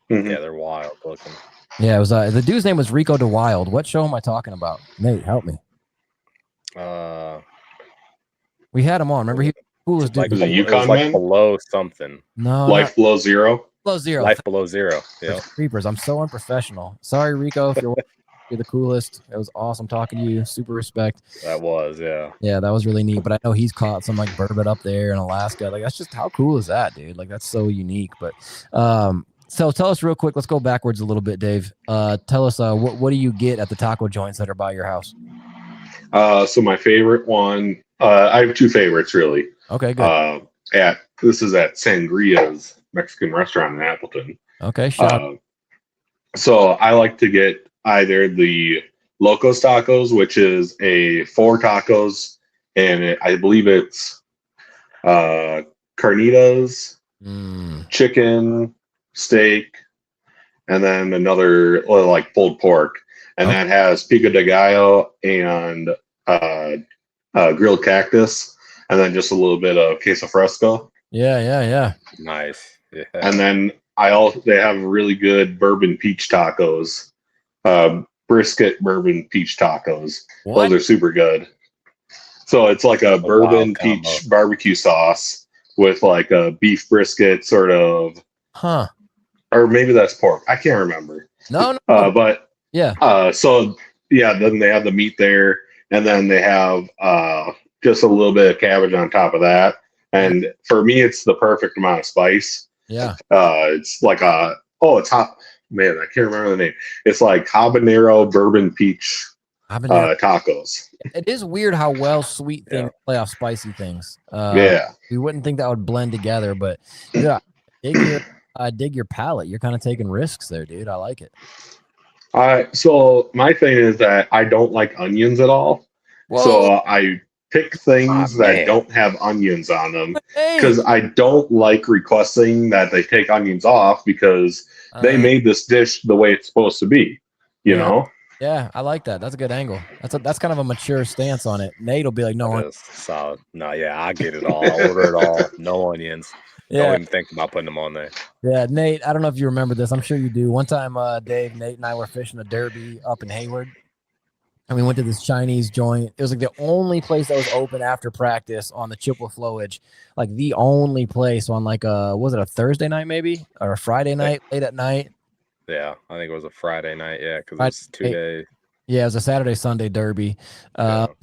Yeah, they're wild looking. Yeah, it was the dude's name was Rico DeWild. What show am I talking about? Nate, help me. We had him on. Remember, he was the coolest dude. Was it Yukon Man? Below something. No, Life Below Zero. Below Zero. Life Below Zero. Yeah. Creepers. I'm so unprofessional. Sorry, Rico, if you're the coolest. It was awesome talking to you. Super respect. That was, yeah. Yeah, that was really neat. But I know he's caught some like burbot up there in Alaska. Like, that's just, how cool is that, dude? Like, that's so unique. But so tell us real quick. Let's go backwards a little bit, Dave. Tell us what do you get at the taco joints that are by your house? So my favorite one, I have two favorites really. Okay, good. this is at Sangria's Mexican restaurant in Appleton. Okay, shout. So I like to get either the Locos Tacos, which is a 4 tacos, and I believe it's carnitas, chicken, steak, and then another like pulled pork, and that has pico de gallo and grilled cactus, and then just a little bit of queso fresco. Yeah. Nice. Yeah. And then they have really good bourbon peach tacos, brisket bourbon peach tacos. What? Those are super good. So it's like a bourbon peach barbecue sauce with like a beef brisket sort of, or maybe that's pork. I can't remember. No. But yeah. So yeah, then they have the meat there, and then they have just a little bit of cabbage on top of that. And for me, it's the perfect amount of spice. Yeah. It's like it's hot. Man, I can't remember the name. It's like habanero bourbon peach tacos. It is weird how well sweet things play off spicy things. You wouldn't think that would blend together, but yeah, dig your palate. You're kind of taking risks there, dude. I like it. So my thing is that I don't like onions at all. Whoa. So I pick things that don't have onions on them because I don't like requesting that they take onions off because they made this dish the way it's supposed to be, you know? Yeah, I like that. That's a good angle. That's kind of a mature stance on it. Nate will be like, no. Solid. No, I get it all. I order it all. No onions. Yeah. Don't even think about putting them on there. Yeah, Nate, I don't know if you remember this. I'm sure you do. One time, Dave, Nate, and I were fishing a derby up in Hayward. And we went to this Chinese joint. It was like the only place that was open after practice on the Chippewa flowage. Like the only place on like was it a Thursday night maybe? Or a Friday night, late at night? Yeah, I think it was a Friday night. Yeah, because it was 2 days. Yeah, it was a Saturday, Sunday derby.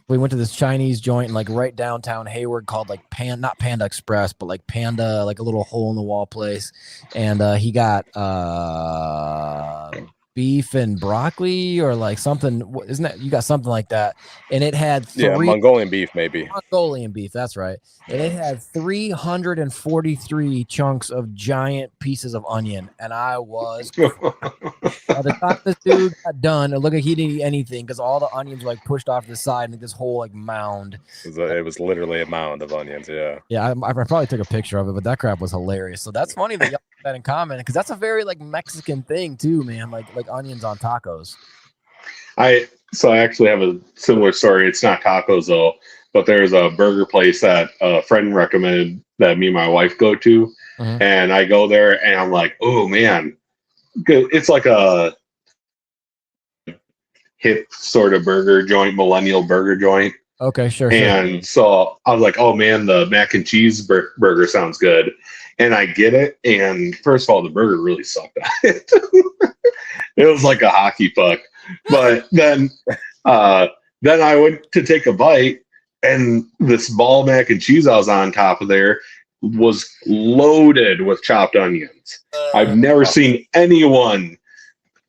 We went to this Chinese joint like right downtown Hayward called like not Panda Express, but like Panda, like a little hole in the wall place. And he got beef and broccoli or like something. Isn't that, you got something like that? And it had Mongolian beef, maybe. Mongolian beef, that's right. And it had 343 chunks of giant pieces of onion. And I was by the time this dude got done, it looked like he didn't eat anything because all the onions were like pushed off to the side and like this whole like mound. It was literally a mound of onions. Yeah, I probably took a picture of it, but that crap was hilarious. So that's funny that y'all have that in common because that's a very like Mexican thing too, man. Like onions on tacos. I actually have a similar story. It's not tacos though, but there's a burger place that a friend recommended that me and my wife go to, and I go there and I'm like, oh man, it's like a hip sort of burger joint, millennial burger joint. Okay, sure. And so I was like, oh man, the mac and cheese burger sounds good. And I get it. And first of all, the burger really sucked at it. It was like a hockey puck. But then I went to take a bite and this ball mac and cheese I was on top of there was loaded with chopped onions. I've never seen anyone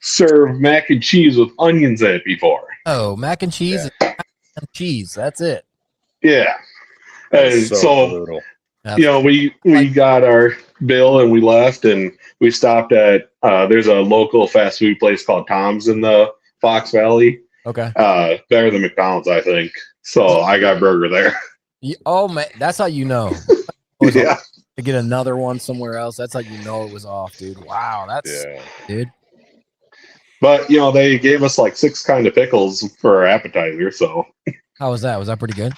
serve mac and cheese with onions in it before. Oh, mac and cheese is mac and cheese. That's it. Yeah. And so you know, we got our bill and we left and we stopped at there's a local fast food place called Tom's in the Fox Valley. Okay. Better than McDonald's, I think. So I got a burger there. Oh man, that's how you know. Yeah. To get another one somewhere else, that's how you know it was off, dude. Wow, that's dude. But you know, they gave us like 6 kind of pickles for our appetizer. So how was that? Was that pretty good?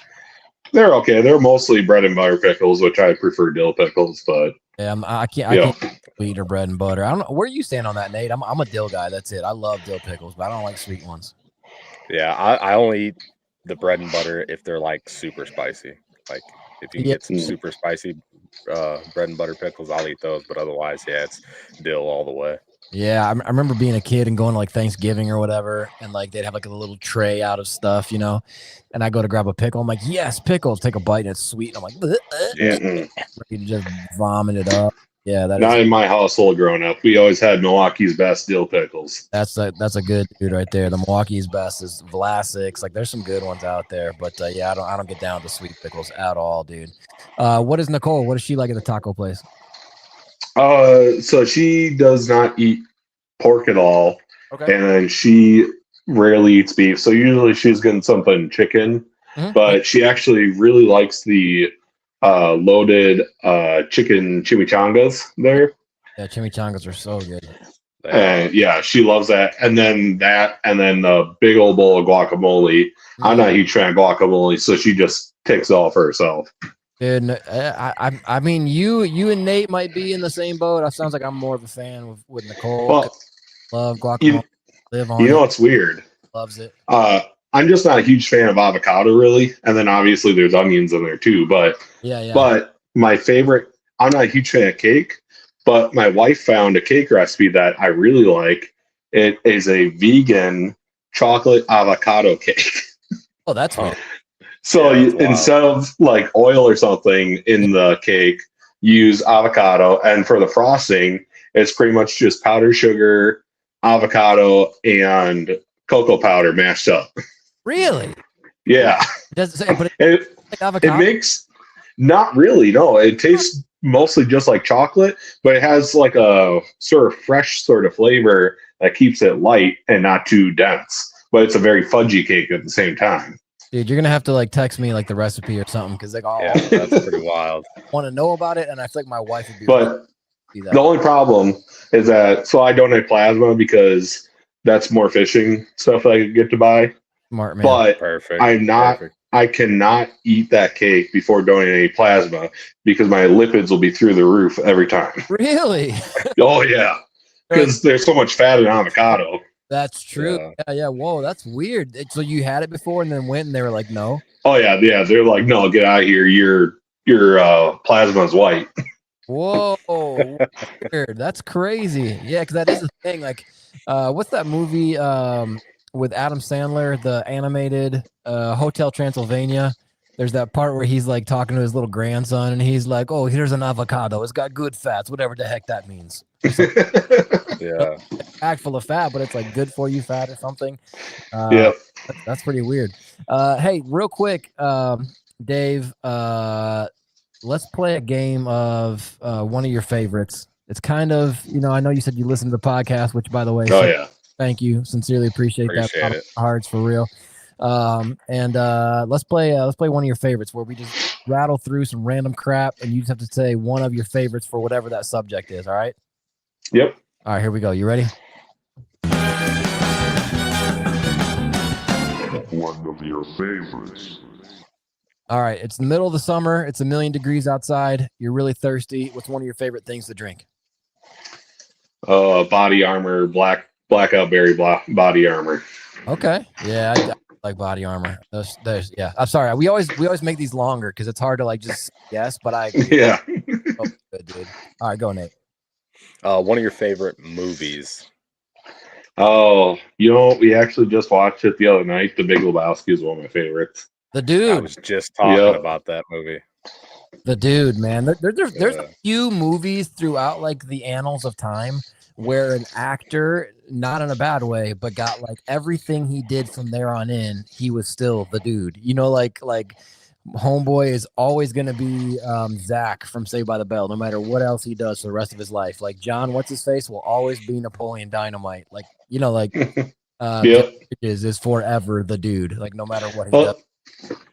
They're okay. They're mostly bread and butter pickles, which I prefer dill pickles. But yeah, I can't eat or bread and butter. I don't know where you stand on that, Nate. I'm a dill guy. That's it. I love dill pickles, but I don't like sweet ones. Yeah, I only eat the bread and butter if they're like super spicy. Like if you can get some super spicy bread and butter pickles, I'll eat those. But otherwise, it's dill all the way. Yeah, I remember being a kid and going to like Thanksgiving or whatever, and like they'd have like a little tray out of stuff, you know, and I go to grab a pickle. I'm like, yes, pickles. Take a bite and it's sweet. And I'm like, ready to just vomit it up. Yeah, Not in my household growing up. We always had Milwaukee's best dill pickles. that's a good dude right there. The Milwaukee's best is Vlasic's. Like there's some good ones out there, but yeah, I don't get down to sweet pickles at all, dude. What is Nicole? What is she like at the taco place? So she does not eat pork at all, Okay. and she rarely eats beef. So usually she's getting something chicken, but she actually really likes the loaded chicken chimichangas there. Yeah, chimichangas are so good. And yeah, she loves that. And then the big old bowl of guacamole. I'm not a huge fan of guacamole, so she just takes it all for herself. Dude, I mean, you and Nate might be in the same boat. It sounds like I'm more of a fan with Nicole. Well, love guacamole. Live on. You know what's weird? Loves it. I'm just not a huge fan of avocado, really. And then obviously there's onions in there too. But yeah. But my favorite, I'm not a huge fan of cake, but my wife found a cake recipe that I really like. It is a vegan chocolate avocado cake. Oh, that's weird. So instead of like oil or something in the cake, use avocado. And for the frosting, it's pretty much just powdered sugar, avocado, and cocoa powder mashed up. Really? Yeah. Does it say, but it like avocado? It makes, not really, no. It tastes mostly just like chocolate, but it has like a sort of fresh sort of flavor that keeps it light and not too dense. But it's a very fudgy cake at the same time. Dude, you're gonna have to like text me like the recipe or something because like that's pretty wild. Want to know about it, and I feel like my wife would be. But the only problem is that I donate plasma because that's more fishing stuff I could get to buy. Smart man. But Perfect. I cannot eat that cake before donating plasma because my lipids will be through the roof every time. Really? Oh yeah, because there's so much fat in avocado. That's true. Yeah. Whoa, that's weird. So you had it before and then went and they were like, no. Oh yeah. They're like, no, get out of here. Your plasma's white. Whoa, weird. That's crazy. Yeah, because that is the thing. Like, what's that movie with Adam Sandler, the animated Hotel Transylvania? There's that part where he's like talking to his little grandson and he's like, oh, here's an avocado. It's got good fats, whatever the heck that means. Yeah. Packed full of fat, but it's like good for you fat or something. Yeah. That's pretty weird. Hey, real quick, Dave, let's play a game of one of your favorites. It's kind of, I know you said you listen to the podcast, which by the way, thank you. Sincerely appreciate that. Hearts for real. And let's play one of your favorites where we just rattle through some random crap and you just have to say one of your favorites for whatever that subject is. All right. Yep. All right, here we go. You ready? One of your favorites. All right. It's the middle of the summer. It's 1,000,000 degrees outside. You're really thirsty. What's one of your favorite things to drink? Body armor, blackout berry body armor. Okay. Yeah, I like body armor. Yeah. I'm sorry. We always make these longer because it's hard to like just guess, but I agree. Yeah. Oh, good, dude. All right, go Nate. One of your favorite movies. Oh, we actually just watched it the other night. The Big Lebowski is one of my favorites. The Dude. I was just talking about that movie. The Dude, man. There's a few movies throughout like the annals of time where an actor, not in a bad way, but got like everything he did from there on in, he was still the dude. Like Homeboy is always going to be Zach from Saved by the Bell, no matter what else he does for the rest of his life. Like John, what's his face, will always be Napoleon Dynamite. Like, is forever the dude, like no matter what he does.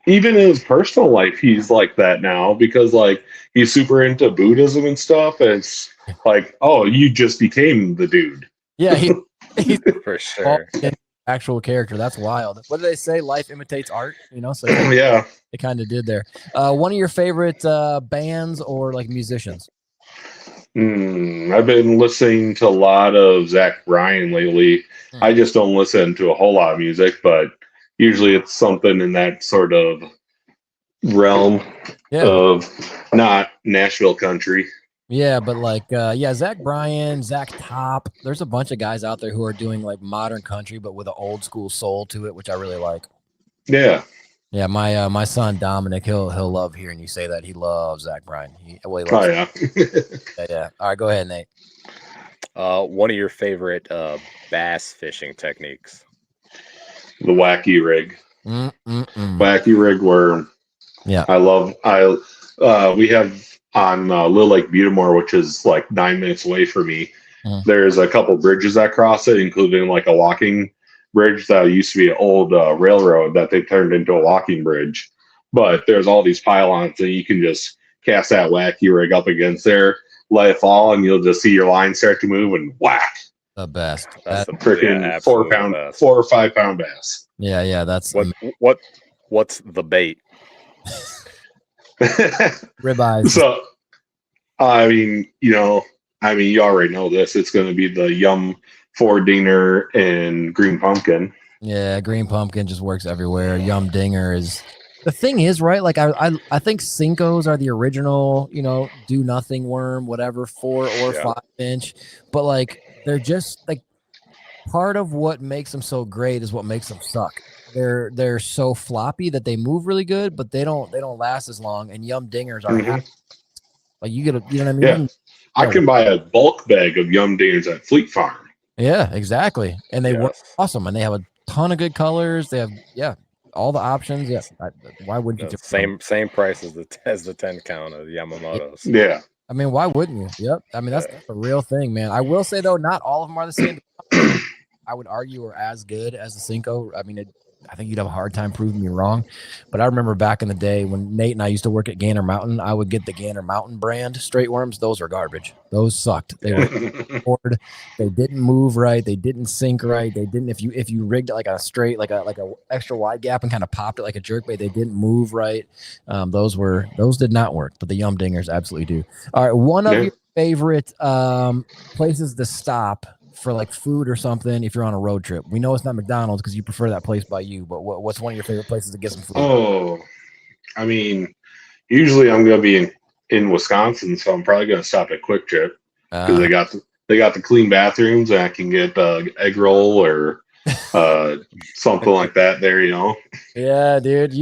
Even in his personal life, he's like that now because like he's super into Buddhism and stuff. And it's like, oh, you just became the dude. Yeah, he's for sure. Actual character. That's wild. What do they say? Life imitates art, so yeah, they kind of did there. One of your favorite bands or like musicians? I've been listening to a lot of Zach Bryan lately. I just don't listen to a whole lot of music, but usually it's something in that sort of realm of not Nashville country. Yeah, but like, Zach Bryan, Zach Top. There's a bunch of guys out there who are doing like modern country, but with an old school soul to it, which I really like. Yeah. Yeah, my son Dominic, he'll love hearing you say that. He loves Zach Bryan. He Oh loves yeah. yeah. All right, go ahead, Nate. One of your favorite bass fishing techniques. The wacky rig. Mm-mm-mm. Wacky rig worm. Yeah. We have on Little Lake Butamore, which is like 9 minutes away from me. Mm. There's a couple bridges that cross it, including like a walking bridge that used to be an old railroad that they turned into a walking bridge. But there's all these pylons that you can just cast that wacky rig up against there, let it fall, and you'll just see your line start to move and whack. The best. That's That, Freaking absolutely the best. 4 or 5 pound bass. yeah, that's What's the bait? ribeyes. So, I mean, you already know this. It's going to be the Yum 4 Dinger and Green Pumpkin. Yeah, green pumpkin just works everywhere. Yum dinger is the thing is, right? Like I think Cincos are the original, do nothing worm, whatever, 4 or 5 inch. But like they're just like part of what makes them so great is what makes them suck. They're so floppy that they move really good, but they don't last as long. And Yum dingers are like you know what I mean? Yeah. I can buy a bulk bag of Yum Dingers at Fleet Farm. Yeah, exactly. And they work awesome, and they have a ton of good colors. They have all the options. Yes. Why wouldn't you? Same price as the 10 count of the Yamamoto's. Yeah. I mean, why wouldn't you? Yep. I mean, that's a real thing, man. I will say though, not all of them are the same. I would argue are as good as the Cinco. I mean, I think you'd have a hard time proving me wrong. But I remember back in the day when Nate and I used to work at Gander Mountain, I would get the Gander Mountain brand straight worms. Those were garbage. Those sucked. They were bored. They didn't move right. They didn't sink right. They didn't if you rigged it like a straight like a extra wide gap and kind of popped it like a jerkbait, they didn't move right. Those did not work. But the Yum Dingers absolutely do. All right, one of your favorite places to stop for like food or something if you're on a road trip. We know it's not McDonald's because you prefer that place by you, but what's one of your favorite places to get some food? Oh, I mean, usually I'm going to be in Wisconsin, so I'm probably going to stop at Quick Trip because they got the clean bathrooms and I can get egg roll or something like that there, Yeah, dude,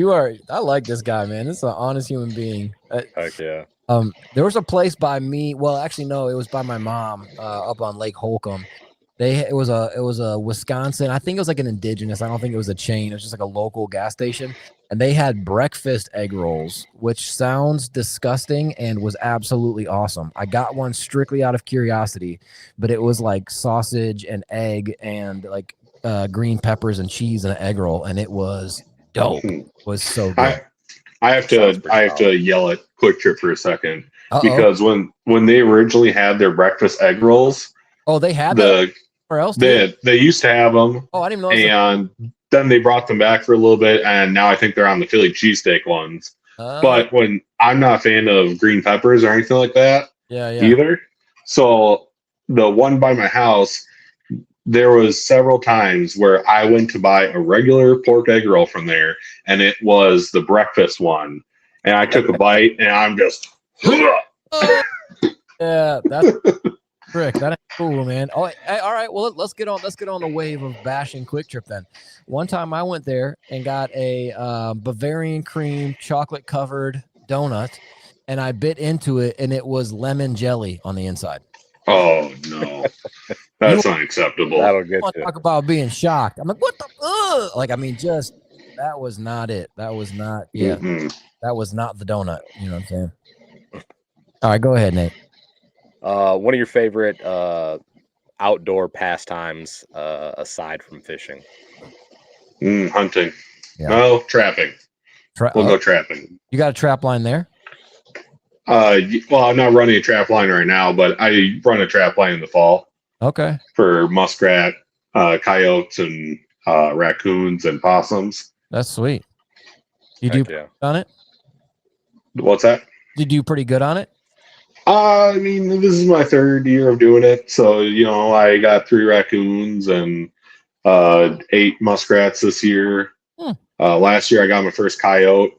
I like this guy, man. This is an honest human being. Heck yeah. There was a place by me. Well, actually, no, it was by my mom up on Lake Holcomb. It was a Wisconsin. I think it was like an indigenous. I don't think it was a chain. It was just like a local gas station, and they had breakfast egg rolls, which sounds disgusting and was absolutely awesome. I got one strictly out of curiosity, but it was like sausage and egg and like green peppers and cheese and an egg roll, and it was dope. It was so good. I have to yell at Quick Trip for a second. Because when they originally had their breakfast egg rolls, they had that. Or else they used to have them. Oh, I didn't know. And then they brought them back for a little bit, and now I think they're on the Philly cheesesteak ones. But when I'm not a fan of green peppers or anything like that, either. So the one by my house, there was several times where I went to buy a regular pork egg roll from there, and it was the breakfast one, and I took a bite, and I'm just. Yeah, that's. Frick, that ain't cool, man. Oh, all right. Well, let's get on the wave of bashing Quick Trip then. One time I went there and got a Bavarian cream chocolate covered donut, and I bit into it, and it was lemon jelly on the inside. Oh no, that's unacceptable. That'll get you. Talk about being shocked. I'm like, what the? Like, I mean, just that was not it. That was not. Yeah, that was not the donut. You know what I'm saying? All right, go ahead, Nate. One of your favorite outdoor pastimes aside from fishing? Hunting. Yeah. No, trapping. We'll go trapping. You got a trap line there? Well, I'm not running a trap line right now, but I run a trap line in the fall. Okay. For muskrat, coyotes, and raccoons and possums. That's sweet. You do on it? What's that? You do pretty good on it? I mean, this is my 3rd year of doing it. So, I got 3 raccoons and 8 muskrats this year. Last year I got my first coyote.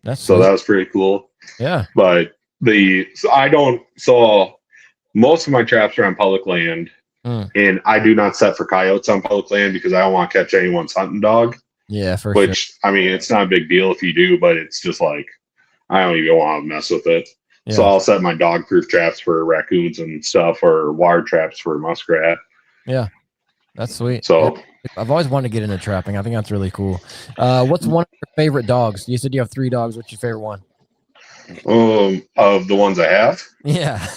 That was pretty cool. Yeah. But most of my traps are on public land, and I do not set for coyotes on public land because I don't want to catch anyone's hunting dog. Yeah, for sure. which I mean, it's not a big deal if you do, but it's just like I don't even want to mess with it. So Yeah. I'll set my dog-proof traps for raccoons and stuff, or wire traps for muskrat. Yeah, that's sweet. So I've always wanted to get into trapping. I think that's really cool. What's one of your favorite dogs? You said you have 3 dogs. What's your favorite one? of the ones I have, Yeah.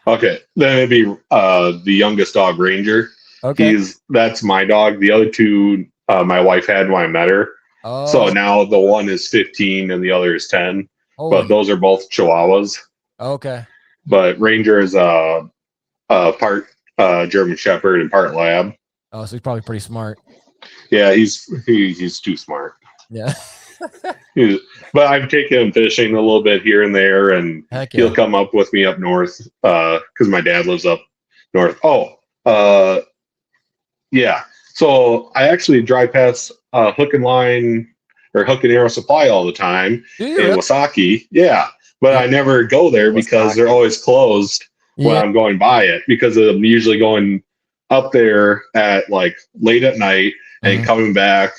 okay, then it'd be the youngest dog, Ranger. Okay. That's my dog. The other 2 my wife had when I met her. Oh. So now the one is 15 and the other is 10. But those are both Chihuahuas. Okay. But Ranger is a part German Shepherd and part Lab. Oh, so he's probably pretty smart. Yeah, he's too smart. Yeah. But I've taken him fishing a little bit here and there, and Heck yeah. he'll come up with me up north because my dad lives up north. Yeah. So I actually drive past Hook and Line or Hook and Arrow Supply all the time in Wasaki. Yeah, but I never go there because they're always closed when I'm going by it, because I'm usually going up there at like late at night and coming back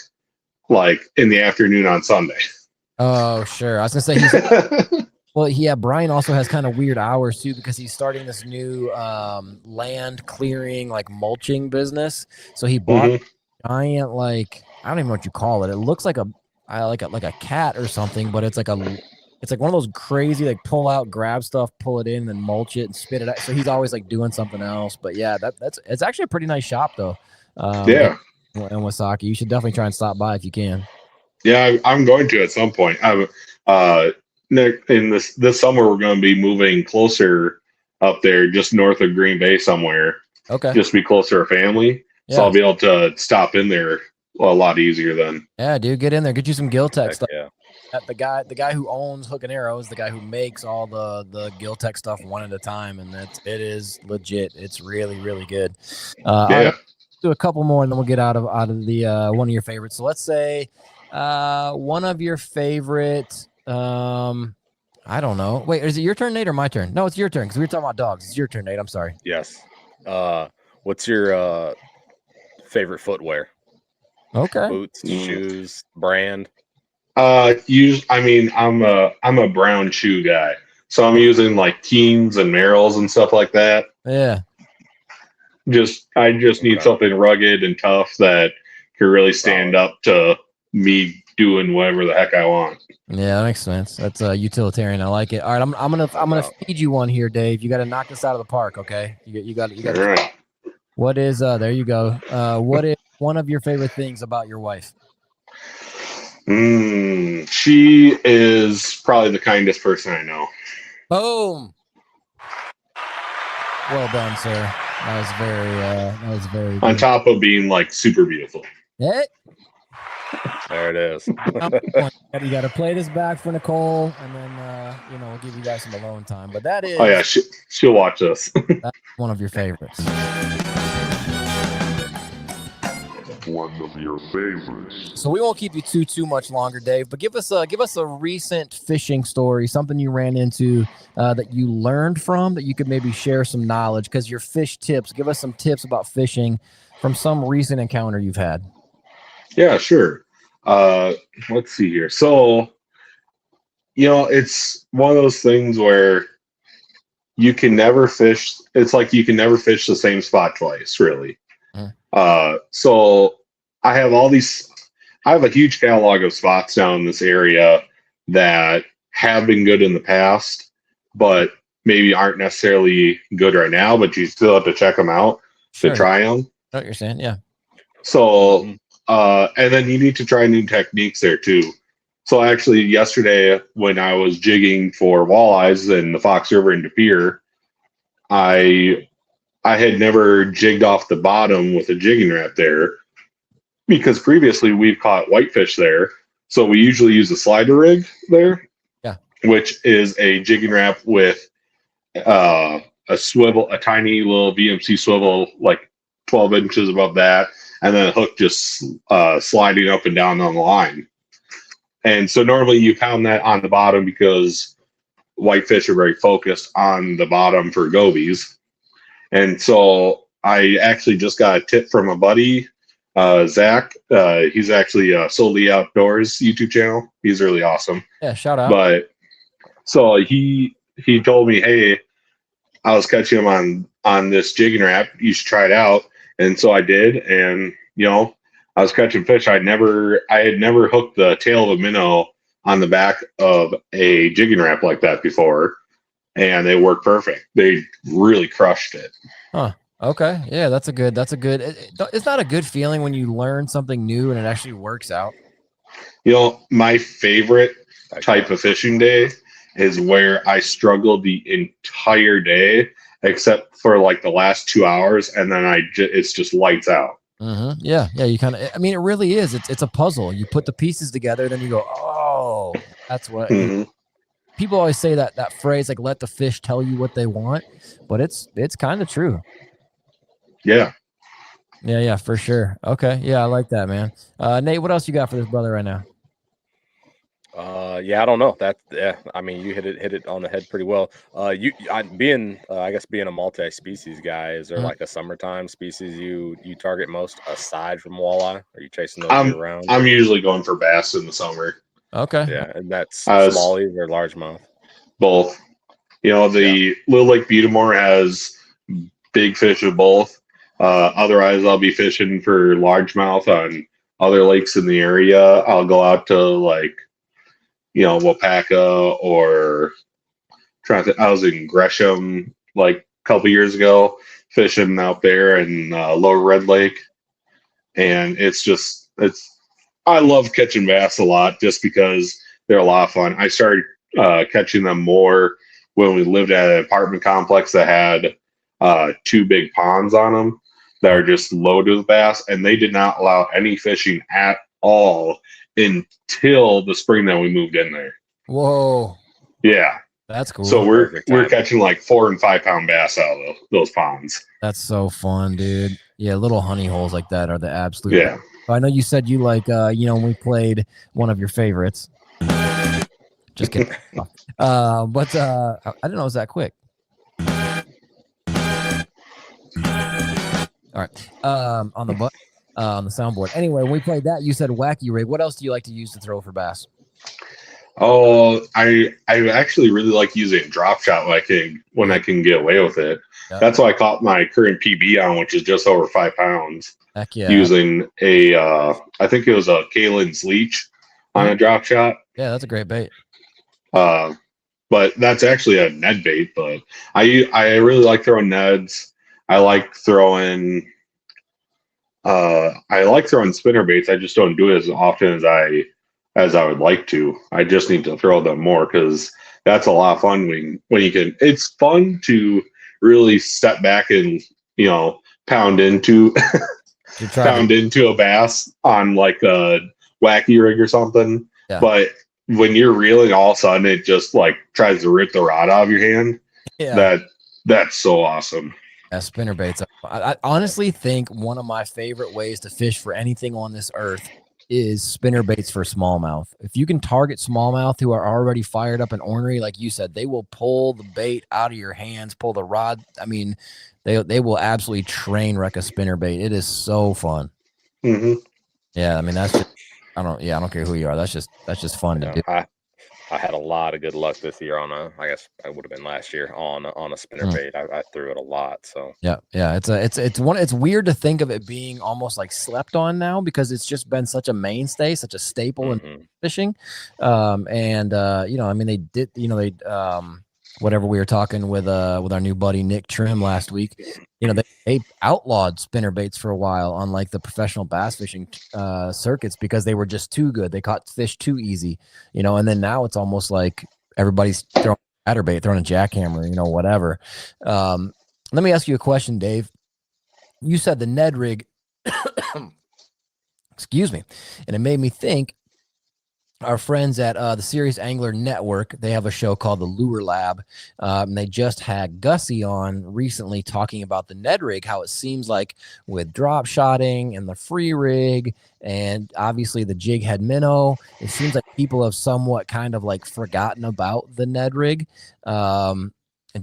like in the afternoon on Sunday. Oh, sure. I was gonna say well, yeah. Brian also has kind of weird hours too, because he's starting this new land clearing, like mulching business. So he bought a giant, like, I don't even know what you call it. It looks like a cat or something, but it's like one of those crazy, like, pull out, grab stuff, pull it in, and mulch it and spit it out. So he's always like doing something else. But yeah, it's actually a pretty nice shop though. Yeah. In Wasaki, you should definitely try and stop by if you can. Yeah, I'm going to at some point. In this summer, we're going to be moving closer up there, just north of Green Bay somewhere. Okay. Just be closer to family. Yeah. So I'll be able to stop in there a lot easier then. Yeah, dude, get in there. Get you some Giltech stuff. Yeah. The guy who owns Hook and Arrow is the guy who makes all the Giltech stuff one at a time, and it is legit. It's really, really good. Yeah. Do a couple more, and then we'll get out of the one of your favorites. So let's say one of your favorite. I don't know. Wait, is it your turn, Nate, or my turn? No, it's your turn because we were talking about dogs. It's your turn, Nate. I'm sorry. Yes. What's your favorite footwear? Okay. Boots, shoes, brand. I'm a brown shoe guy, so I'm using like Keens and Merrells and stuff like that. Yeah. I just need something rugged and tough that can really stand up to me doing whatever the heck I want. Yeah, that makes sense. That's utilitarian. I like it. All right, I'm gonna feed you one here, Dave. You got to knock this out of the park, okay? You got. All right. What is there you go. What is one of your favorite things about your wife? She is probably the kindest person I know. Boom. Well done, sir. That was very good. On top of being like super beautiful. Yeah. There it is. You got to play this back for Nicole, and then we'll give you guys some alone time. But that is. Oh yeah, she'll watch this. That's one of your favorites. One of your favorites. So we won't keep you too much longer, Dave. But give us a recent fishing story, something you ran into that you learned from, that you could maybe share some knowledge. Because your fish tips, give us some tips about fishing from some recent encounter you've had. Yeah, sure. Let's see here. So, it's one of those things where you can never fish. It's like you can never fish the same spot twice, really. So I have a huge catalog of spots down in this area that have been good in the past, but maybe aren't necessarily good right now, but you still have to check them out to try them. What you're saying, yeah. So, and then you need to try new techniques there too. So actually yesterday when I was jigging for walleyes in the Fox River in De Pere, I had never jigged off the bottom with a jigging rap there because previously we've caught whitefish there. So we usually use a slider rig there, which is a jigging rap with a swivel, a tiny little VMC swivel, like 12 inches above that, and then a hook just sliding up and down on the line. And so normally you pound that on the bottom because whitefish are very focused on the bottom for gobies. And so I actually just got a tip from a buddy Zach. He's actually Solely Outdoors YouTube channel. He's really awesome. Yeah, shout out. But so he told me, hey, I was catching him on this jigging Rap. You should try it out. And so I did, and I was catching fish. I had never hooked the tail of a minnow on the back of a jigging Rap like that before, and they worked perfect. They really crushed it. Huh. Okay. Yeah, that's a good. It's not a good feeling when you learn something new and it actually works out. My favorite type of fishing day is where I struggled the entire day except for like the last 2 hours, and then it's just lights out. Mm-hmm. Yeah. You kind of. I mean, it really is. It's a puzzle. You put the pieces together, then you go, oh, that's what. Mm-hmm. People always say that phrase, like, let the fish tell you what they want, but it's kind of true. Yeah. Yeah, for sure. Okay. Yeah, I like that, man. Nate, what else you got for this brother right now? I don't know. I mean, you hit it on the head pretty well. Being a multi-species guy, is there like a summertime species you target most aside from walleye? Are you chasing those year round? I'm usually going for bass in the summer. Okay. Yeah, and that's smallies or largemouth? Both. The Little Lake Butamore has big fish of both. Otherwise, I'll be fishing for largemouth on other lakes in the area. I'll go out to like, Wapaka, or I was in Gresham like a couple years ago fishing out there in Lower Red Lake, and I love catching bass a lot just because they're a lot of fun. I started catching them more when we lived at an apartment complex that had 2 big ponds on them that are just loaded with bass, and they did not allow any fishing at all until the spring that we moved in there. Whoa. Yeah. That's cool. So we're catching like 4 and 5 pound bass out of those ponds. That's so fun, dude. Yeah, little honey holes like that are the absolute. Yeah. I know you said you like when we played one of your favorites. Just kidding. But I didn't know it was that quick. All right. On the soundboard. Anyway, when we played that, you said wacky rig. What else do you like to use to throw for bass? Oh, I actually really like using drop shot when I can get away with it. Yep. That's what I caught my current PB on, which is just over 5 pounds. Heck yeah. Using I think it was a Kalen's leech on a drop shot. Yeah, that's a great bait. But that's actually a Ned bait. But I really like throwing Neds. I like throwing spinner baits. I just don't do it as often as I would like to. I just need to throw them more because that's a lot of fun when you can. It's fun to really step back and pound into a bass on like a wacky rig or something. Yeah. But when you're reeling, all of a sudden it just like tries to rip the rod out of your hand. Yeah. That's so awesome. Yeah, spinner baits. I honestly think one of my favorite ways to fish for anything on this earth is spinner baits for smallmouth. If you can target smallmouth who are already fired up and ornery, like you said, they will pull the bait out of your hands, pull the rod. I mean, they will absolutely train wreck a spinner bait. It is so fun. Mm-hmm. Yeah, I mean that's just I don't care who you are. That's just fun to do. I had a lot of good luck this year I guess I would have been last year on a spinner bait. I threw it a lot. So yeah. It's weird to think of it being almost like slept on now because it's just been such a mainstay, such a staple in fishing. I mean they whatever we were talking with our new buddy Nick Trim last week, they outlawed spinner baits for a while on like the professional bass fishing circuits because they were just too good. They caught fish too easy, and then now it's almost like everybody's throwing a chatterbait, throwing a jackhammer, whatever. Let me ask you a question, Dave. You said the Ned rig, excuse me, and it made me think. Our friends at the Serious Angler Network, they have a show called The Lure Lab. And they just had Gussie on recently talking about the Ned rig, how it seems like with drop shotting and the free rig and obviously the jig head minnow, it seems like people have somewhat kind of like forgotten about the Ned rig. Do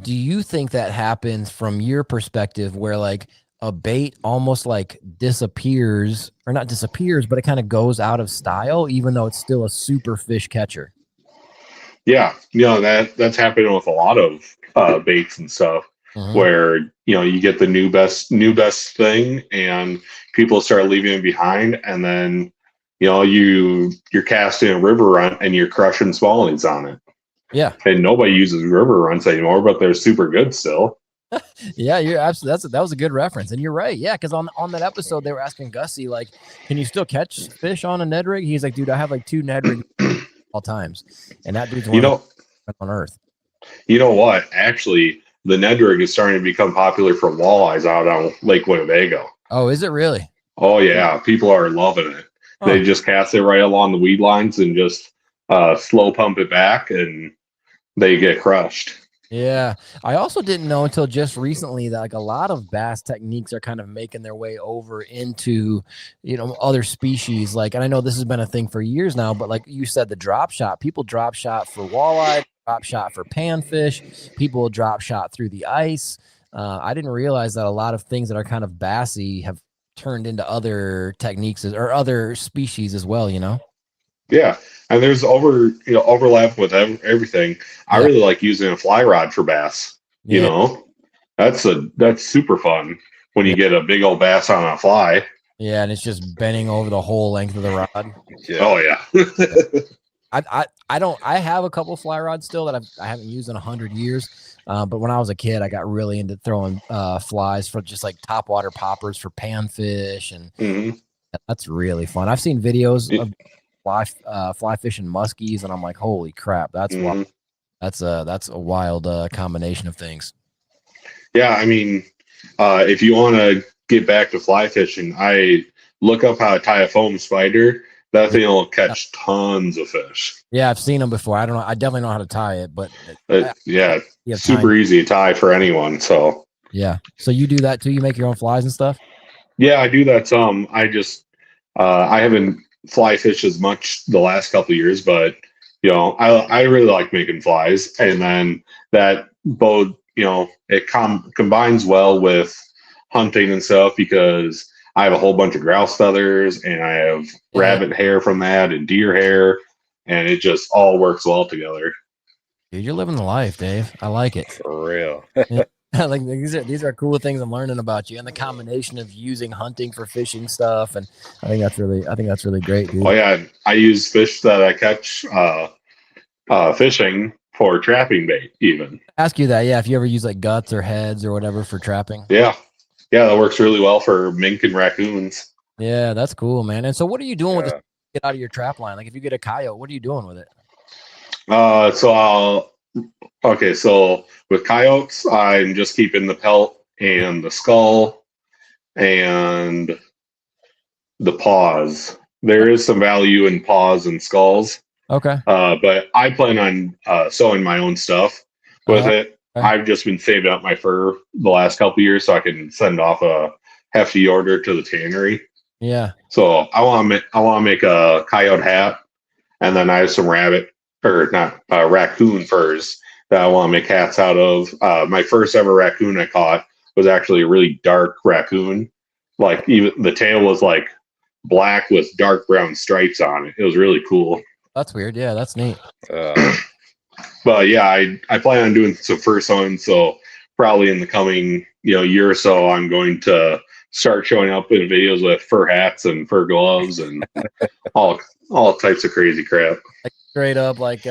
you think that happens from your perspective where like a bait almost like disappears, or not disappears, but it kind of goes out of style, even though it's still a super fish catcher. Yeah, that's happening with a lot of baits and stuff, where you get the new best thing, and people start leaving it behind, and then you're casting a river run and you're crushing smallings on it. Yeah, and nobody uses river runs anymore, but they're super good still. Yeah, you're absolutely. That was a good reference, and you're right. Yeah, because on that episode they were asking Gussie like, "Can you still catch fish on a Ned rig?" He's like, "Dude, I have like 2 Ned rigs all times," and that dude's one of the on earth. You know what? Actually, the Ned rig is starting to become popular for walleyes out on Lake Winnebago. Oh, is it really? Oh yeah, people are loving it. They just cast it right along the weed lines and just slow pump it back, and they get crushed. Yeah, I also didn't know until just recently that like a lot of bass techniques are kind of making their way over into, other species. Like, and I know this has been a thing for years now, but like you said, the drop shot, people drop shot for walleye, drop shot for panfish, people drop shot through the ice. I didn't realize that a lot of things that are kind of bassy have turned into other techniques or other species as well, Yeah, and there's overlap with everything. I really like using a fly rod for bass. That's super fun when you get a big old bass on a fly. Yeah, and it's just bending over the whole length of the rod. Yeah. Oh yeah. I have a couple fly rods still that I haven't used in 100 years. But when I was a kid, I got really into throwing flies for just like topwater poppers for panfish, and that's really fun. I've seen videos of fly fishing muskies, and I'm like, holy crap, that's wild. That's a wild combination of things. Yeah, I mean, if you want to get back to fly fishing, I look up how to tie a foam spider. That thing will catch tons of fish. Yeah, I've seen them before. I don't know. I definitely know how to tie it, but super easy to tie for anyone. So yeah. So you do that too? You make your own flies and stuff? Yeah, I do that some. I just I haven't fly fished as much the last couple of years, but I really like making flies, and then that both it combines well with hunting and stuff, because I have a whole bunch of grouse feathers, and I have rabbit hair from that, and deer hair, and it just all works well together. Dude, you're living the life, Dave. I like it. For real. Like these are cool things I'm learning about you, and the combination of using hunting for fishing stuff, and I think that's really great, dude. Oh yeah, I use fish that I catch fishing for trapping bait. Even ask you that, yeah. If you ever use like guts or heads or whatever for trapping, yeah, that works really well for mink and raccoons. Yeah, that's cool, man. And so, what are you doing with this? Get out of your trap line. Like, if you get a coyote, what are you doing with it? So with coyotes, I'm just keeping the pelt and the skull and the paws. There is some value in paws and skulls. Okay. But I plan on sewing my own stuff with it. I've just been saving up my fur the last couple of years so I can send off a hefty order to the tannery. Yeah. So I want to make a coyote hat, and then I have some raccoon furs that I want to make hats out of. My first ever raccoon I caught was actually a really dark raccoon. Like, even the tail was like black with dark brown stripes on it. It was really cool. That's weird. Yeah, that's neat. But yeah, I plan on doing some fur sewing. So probably in the coming year or so, I'm going to start showing up in videos with fur hats and fur gloves and all types of crazy crap. Like straight up, like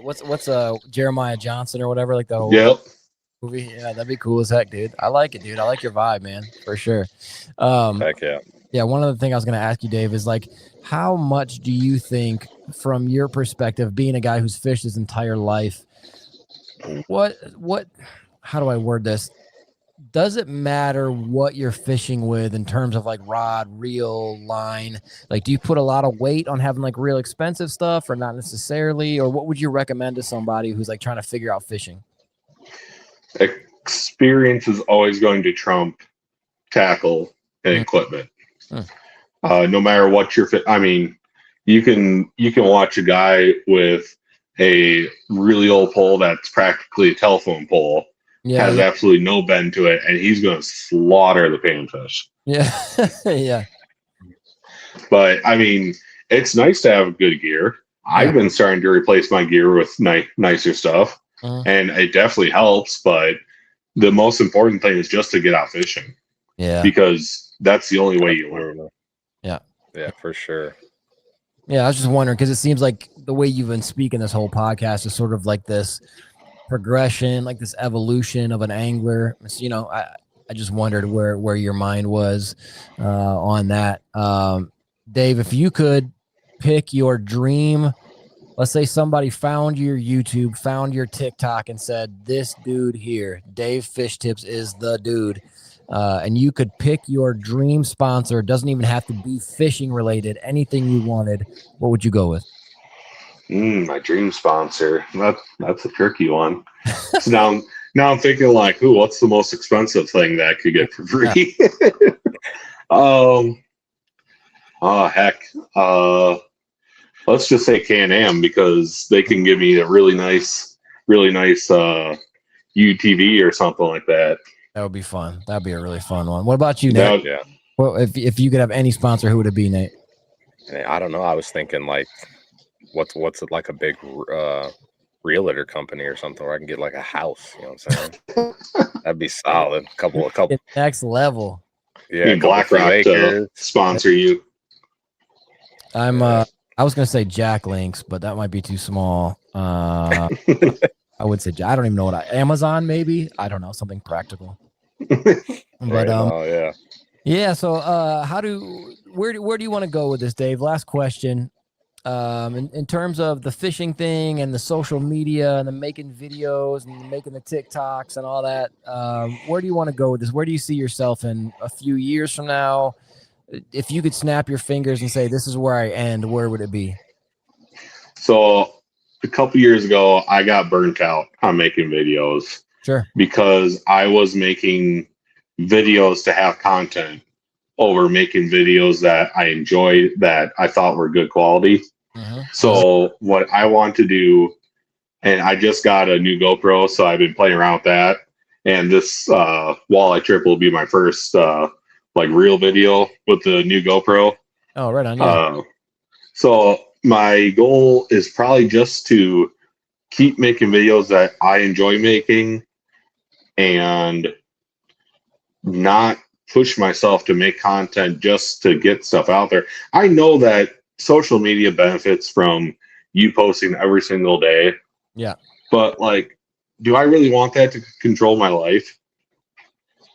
what's Jeremiah Johnson or whatever, like the whole movie. Yeah, that'd be cool as heck, dude. I like it, dude. I like your vibe, man, for sure. Heck yeah. Yeah, one other thing I was going to ask you, Dave, is like, how much do you think, from your perspective, being a guy who's fished his entire life, how do I word this? Does it matter what you're fishing with in terms of like rod, reel, line? Like, do you put a lot of weight on having like real expensive stuff, or not necessarily? Or what would you recommend to somebody who's like trying to figure out fishing? Experience is always going to trump tackle and equipment. No matter what you can watch a guy with a really old pole that's practically a telephone pole Yeah, has absolutely no bend to it, and he's going to slaughter the panfish. yeah, yeah. But I mean, it's nice to have good gear. I've been starting to replace my gear with nicer stuff, and it definitely helps. But the most important thing is just to get out fishing. Yeah, because that's the only way you learn. Yeah, for sure. Yeah, I was just wondering because it seems like the way you've been speaking this whole podcast is sort of like this progression, like this evolution of an angler. So, you know, I just wondered where your mind was on that. Dave, if you could pick your dream, let's say somebody found your YouTube, found your TikTok, and said, "This dude here, Dave Fishtips, is the dude." And you could pick your dream sponsor. It doesn't even have to be fishing related. Anything you wanted, what would you go with? My dream sponsor. That's a tricky one. So now I'm thinking like, what's the most expensive thing that I could get for free? Oh heck. Let's just say Can-Am because they can give me a really nice UTV or something like that. That would be fun. That'd be a really fun one. What about you, Nate? Yeah. Well, if you could have any sponsor, who would it be, Nate? I don't know. I was thinking like, what's it like a big realtor company or something where I can get like a house. You know what I'm saying? That'd be solid. Couple. Next level. Yeah, BlackRock to sponsor you. I was gonna say Jack Links, but that might be too small. I would say I don't even know Amazon maybe. I don't know, something practical. But yeah. So where do you want to go with this, Dave? Last question. In terms of the fishing thing and the social media and the making videos and making the TikToks and all that, where do you want to go with this? Where do you see yourself in a few years from now? If you could snap your fingers and say, this is where I end, where would it be? So a couple years ago, I got burnt out on making videos. Sure. Because I was making videos to have content over making videos that I enjoyed, that I thought were good quality. So what I want to do, and I just got a new GoPro, so I've been playing around with that. And this walleye trip will be my first like real video with the new GoPro. Oh, right on. Yeah. So my goal is probably just to keep making videos that I enjoy making and not push myself to make content just to get stuff out there. I know that social media benefits from you posting every single day. Yeah. But like, do I really want that to control my life?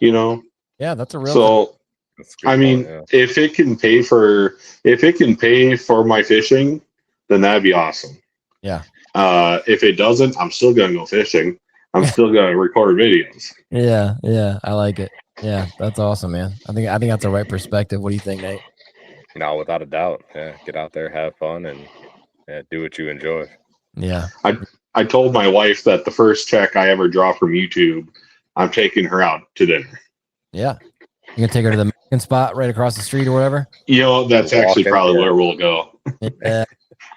You know? Yeah, that's a real so I mean, if it can pay for my fishing, then that'd be awesome. Yeah. If it doesn't, I'm still gonna go fishing. I'm still gonna record videos. Yeah, I like it. Yeah, that's awesome, man. I think that's the right perspective. What do you think, Nate? No, without a doubt. Yeah, get out there, have fun, and do what you enjoy. Yeah. I told my wife that the first check I ever draw from YouTube, I'm taking her out to dinner. Yeah. You gonna take her to the Mexican spot right across the street or whatever? You know, that's actually probably where we'll go. Yeah.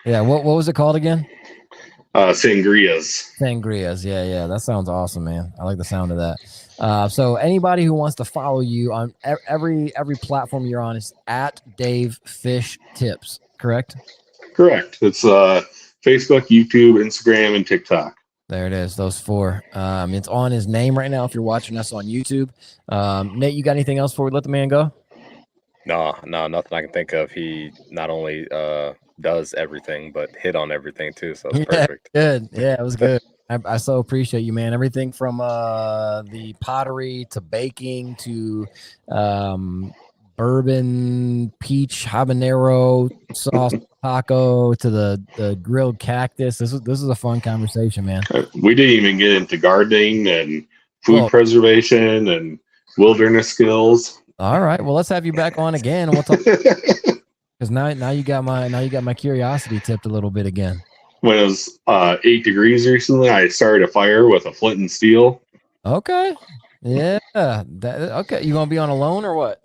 Yeah. What was it called again? Sangrias. Yeah. That sounds awesome, man. I like the sound of that. So anybody who wants to follow you on every platform you're on is at Dave Fishtips, correct? Correct. It's Facebook, YouTube, Instagram, and TikTok. There it is. Those four. It's on his name right now if you're watching us on YouTube. Nate, you got anything else before we let the man go? No, nothing I can think of. He not only does everything, but hit on everything too. So it's perfect. Good. Yeah, it was good. I so appreciate you, man. Everything from the pottery to baking to bourbon, peach, habanero sauce taco to the grilled cactus. This is a fun conversation, man. We didn't even get into gardening and food preservation and wilderness skills. All right. Well, let's have you back on again. We'll talk because now you got my curiosity tipped a little bit again. When it was 8 degrees recently, I started a fire with a flint and steel. Okay. Yeah. Okay. You gonna be on alone or what?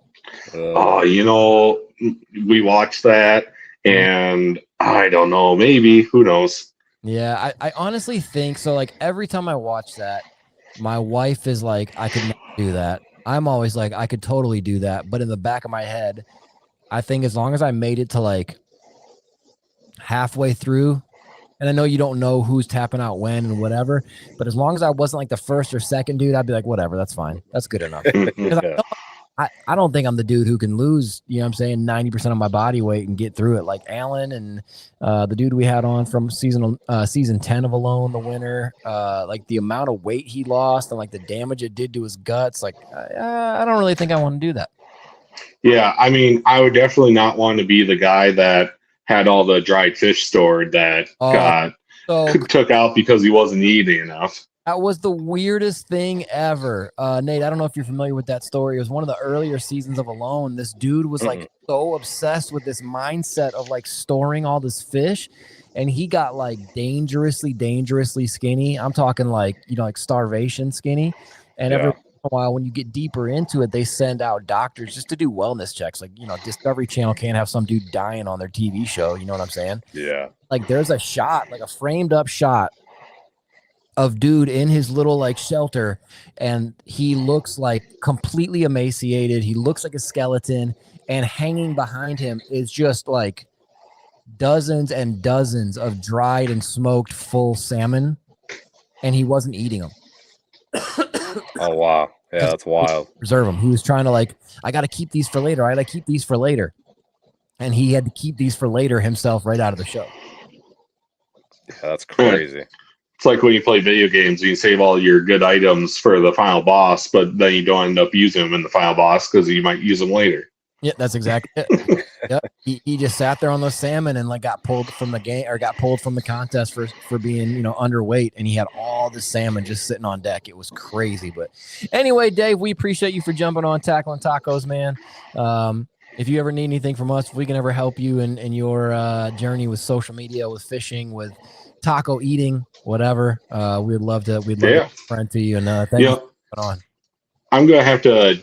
We watched that, and I don't know. Maybe, who knows? Yeah, I honestly think so. Like every time I watch that, My wife is like, I could never do that. I'm always like, I could totally do that. But in the back of my head, I think as long as I made it to like halfway through, and I know you don't know who's tapping out when and whatever, but as long as I wasn't like the first or second dude, I'd be like, whatever, that's fine. That's good enough. Because Yeah. I don't think I'm the dude who can lose, you know what I'm saying, 90% of my body weight and get through it. Like Alan and the dude we had on from season 10 of Alone, the winner, like the amount of weight he lost and like the damage it did to his guts. Like, I don't really think I want to do that. Yeah, I mean, I would definitely not want to be the guy that had all the dried fish stored that got So took out because he wasn't eating enough. that was the weirdest thing ever. Nate, I don't know if you're familiar with that story. It was one of the earlier seasons of Alone. This dude was like so obsessed with this mindset of like storing all this fish. And he got like dangerously skinny. I'm talking like, you know, like starvation skinny. And every once in a while, when you get deeper into it, they send out doctors just to do wellness checks. Like, you know, Discovery Channel can't have some dude dying on their TV show. You know what I'm saying? Yeah. Like there's a shot, like a framed up shot of dude in his little like shelter, and he looks like completely emaciated. He looks like a skeleton, and hanging behind him is just like dozens and dozens of dried and smoked full salmon, and he wasn't eating them. Oh wow. Yeah, that's wild. Preserve them. He was trying to like, I got to keep these for later. I got to keep these for later. And he had to keep these for later himself right out of the show. Yeah, that's crazy. It's like when you play video games, you save all your good items for the final boss, but then you don't end up using them in the final boss because you might use them later. Yeah, that's exactly it. Yep. He just sat there on those salmon and like got pulled from the game or got pulled from the contest for being, you know, underweight, and he had all the salmon just sitting on deck. It was crazy. But anyway, Dave, we appreciate you for jumping on Tackling Tacos, man. If you ever need anything from us, if we can ever help you in your journey with social media, with fishing, with taco eating, whatever, we'd love to be a friend to you. And thank you for coming on. I'm gonna have to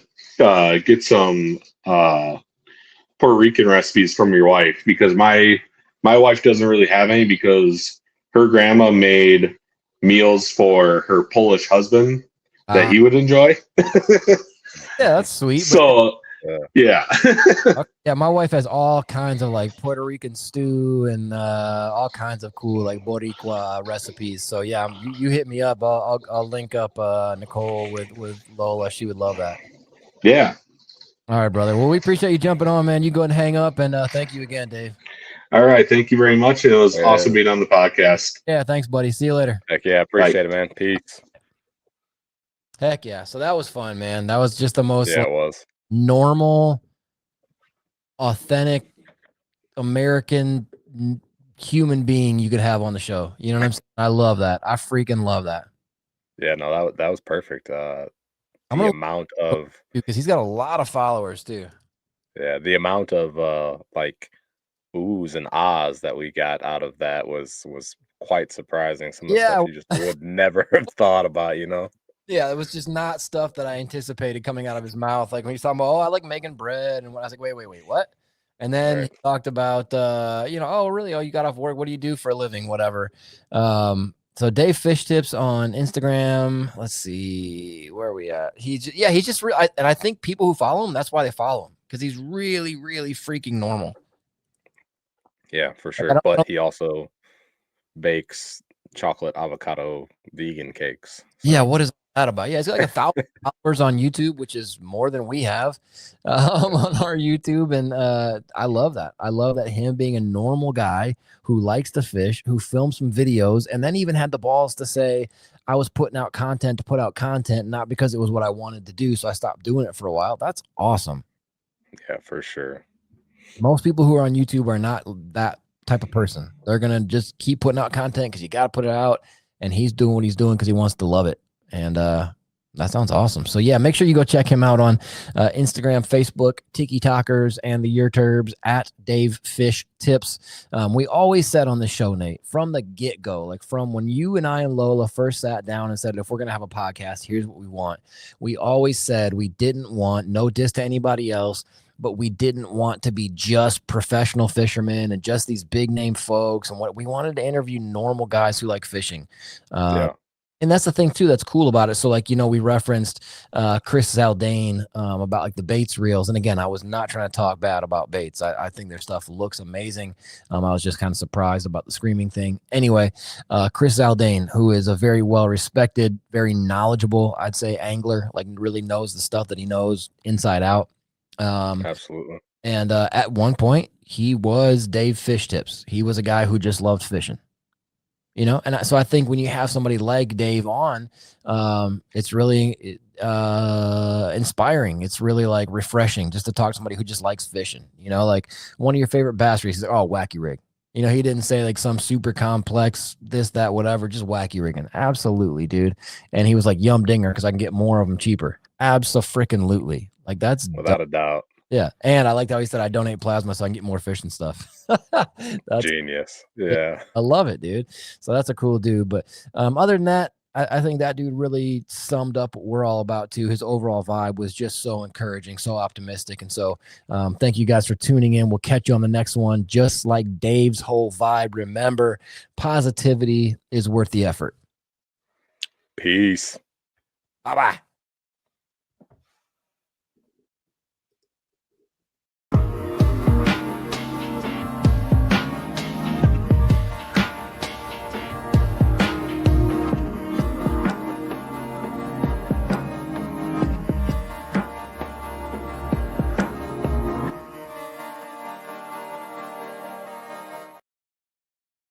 get some Puerto Rican recipes from your wife, because my wife doesn't really have any, because her grandma made meals for her Polish husband that he would enjoy. Yeah, that's sweet. So yeah. Okay, yeah, my wife has all kinds of like Puerto Rican stew and all kinds of cool like Boricua recipes. So yeah, you hit me up. I'll link up Nicole with Lola. She would love that. Yeah. All right, brother. Well, we appreciate you jumping on, man. You go ahead and hang up, and thank you again, Dave. All right. Thank you very much. It was awesome being on the podcast. Yeah, thanks, buddy. See you later. Heck yeah, appreciate it, man. Peace. Heck yeah. So that was fun, man. That was just the most it was normal, authentic American human being you could have on the show. You know what I'm saying? I love that. I freaking love that. Yeah, no, that was perfect. The amount of, because he's got a lot of followers too. Yeah, the amount of like oohs and ahs that we got out of that was quite surprising. Some of the stuff you just would never have thought about, you know? Yeah, it was just not stuff that I anticipated coming out of his mouth. Like when he's talking about, I like making bread, and when I was like, wait, what? And then he talked about, oh, really? Oh, you got off work? What do you do for a living? Whatever. So Dave Fishtips on Instagram. Let's see, where are we at? He's just real. And I think people who follow him, that's why they follow him, because he's really, really freaking normal. Yeah, for sure. But he also bakes chocolate avocado vegan cakes. So. Yeah, what is that about? Yeah, he's got like 1,000 followers on YouTube, which is more than we have on our YouTube. And I love that. I love that, him being a normal guy who likes to fish, who filmed some videos, and then even had the balls to say, I was putting out content to put out content, not because it was what I wanted to do, so I stopped doing it for a while. That's awesome. Yeah, for sure. Most people who are on YouTube are not that type of person. They're going to just keep putting out content because you got to put it out, and he's doing what he's doing because he wants to love it. And that sounds awesome. So yeah, make sure you go check him out on Instagram, Facebook, Tiki Talkers, and the Yerturbs at Dave Fish Tips. We always said on the show, Nate, from the get-go, like from when you and I and Lola first sat down and said, if we're going to have a podcast, here's what we want. We always said we didn't want, no diss to anybody else, but we didn't want to be just professional fishermen and just these big name folks. And what we wanted to interview normal guys who like fishing. And that's the thing too that's cool about it. So like, we referenced Chris Zaldane about like the Bates reels. And again, I was not trying to talk bad about Bates. I think their stuff looks amazing. I was just kind of surprised about the screaming thing. Anyway, Chris Zaldane, who is a very well respected, very knowledgeable, I'd say, angler, like really knows the stuff that he knows inside out. Absolutely. And at one point he was Dave Fishtips. He was a guy who just loved fishing. And so I think when you have somebody like Dave on, it's really inspiring. It's really like refreshing just to talk to somebody who just likes fishing. Like one of your favorite bass rigs. Oh, wacky rig. He didn't say like some super complex this, that, whatever, just wacky rigging. Absolutely, dude. And he was like, yum dinger, because I can get more of them cheaper. Abso-freaking-lutely. Like that's without a doubt. Yeah. And I liked how he said I donate plasma so I can get more fish and stuff. That's genius. Yeah. I love it, dude. So that's a cool dude. But other than that, I think that dude really summed up what we're all about too. His overall vibe was just so encouraging, so optimistic. And so thank you guys for tuning in. We'll catch you on the next one. Just like Dave's whole vibe, remember, positivity is worth the effort. Peace. Bye-bye.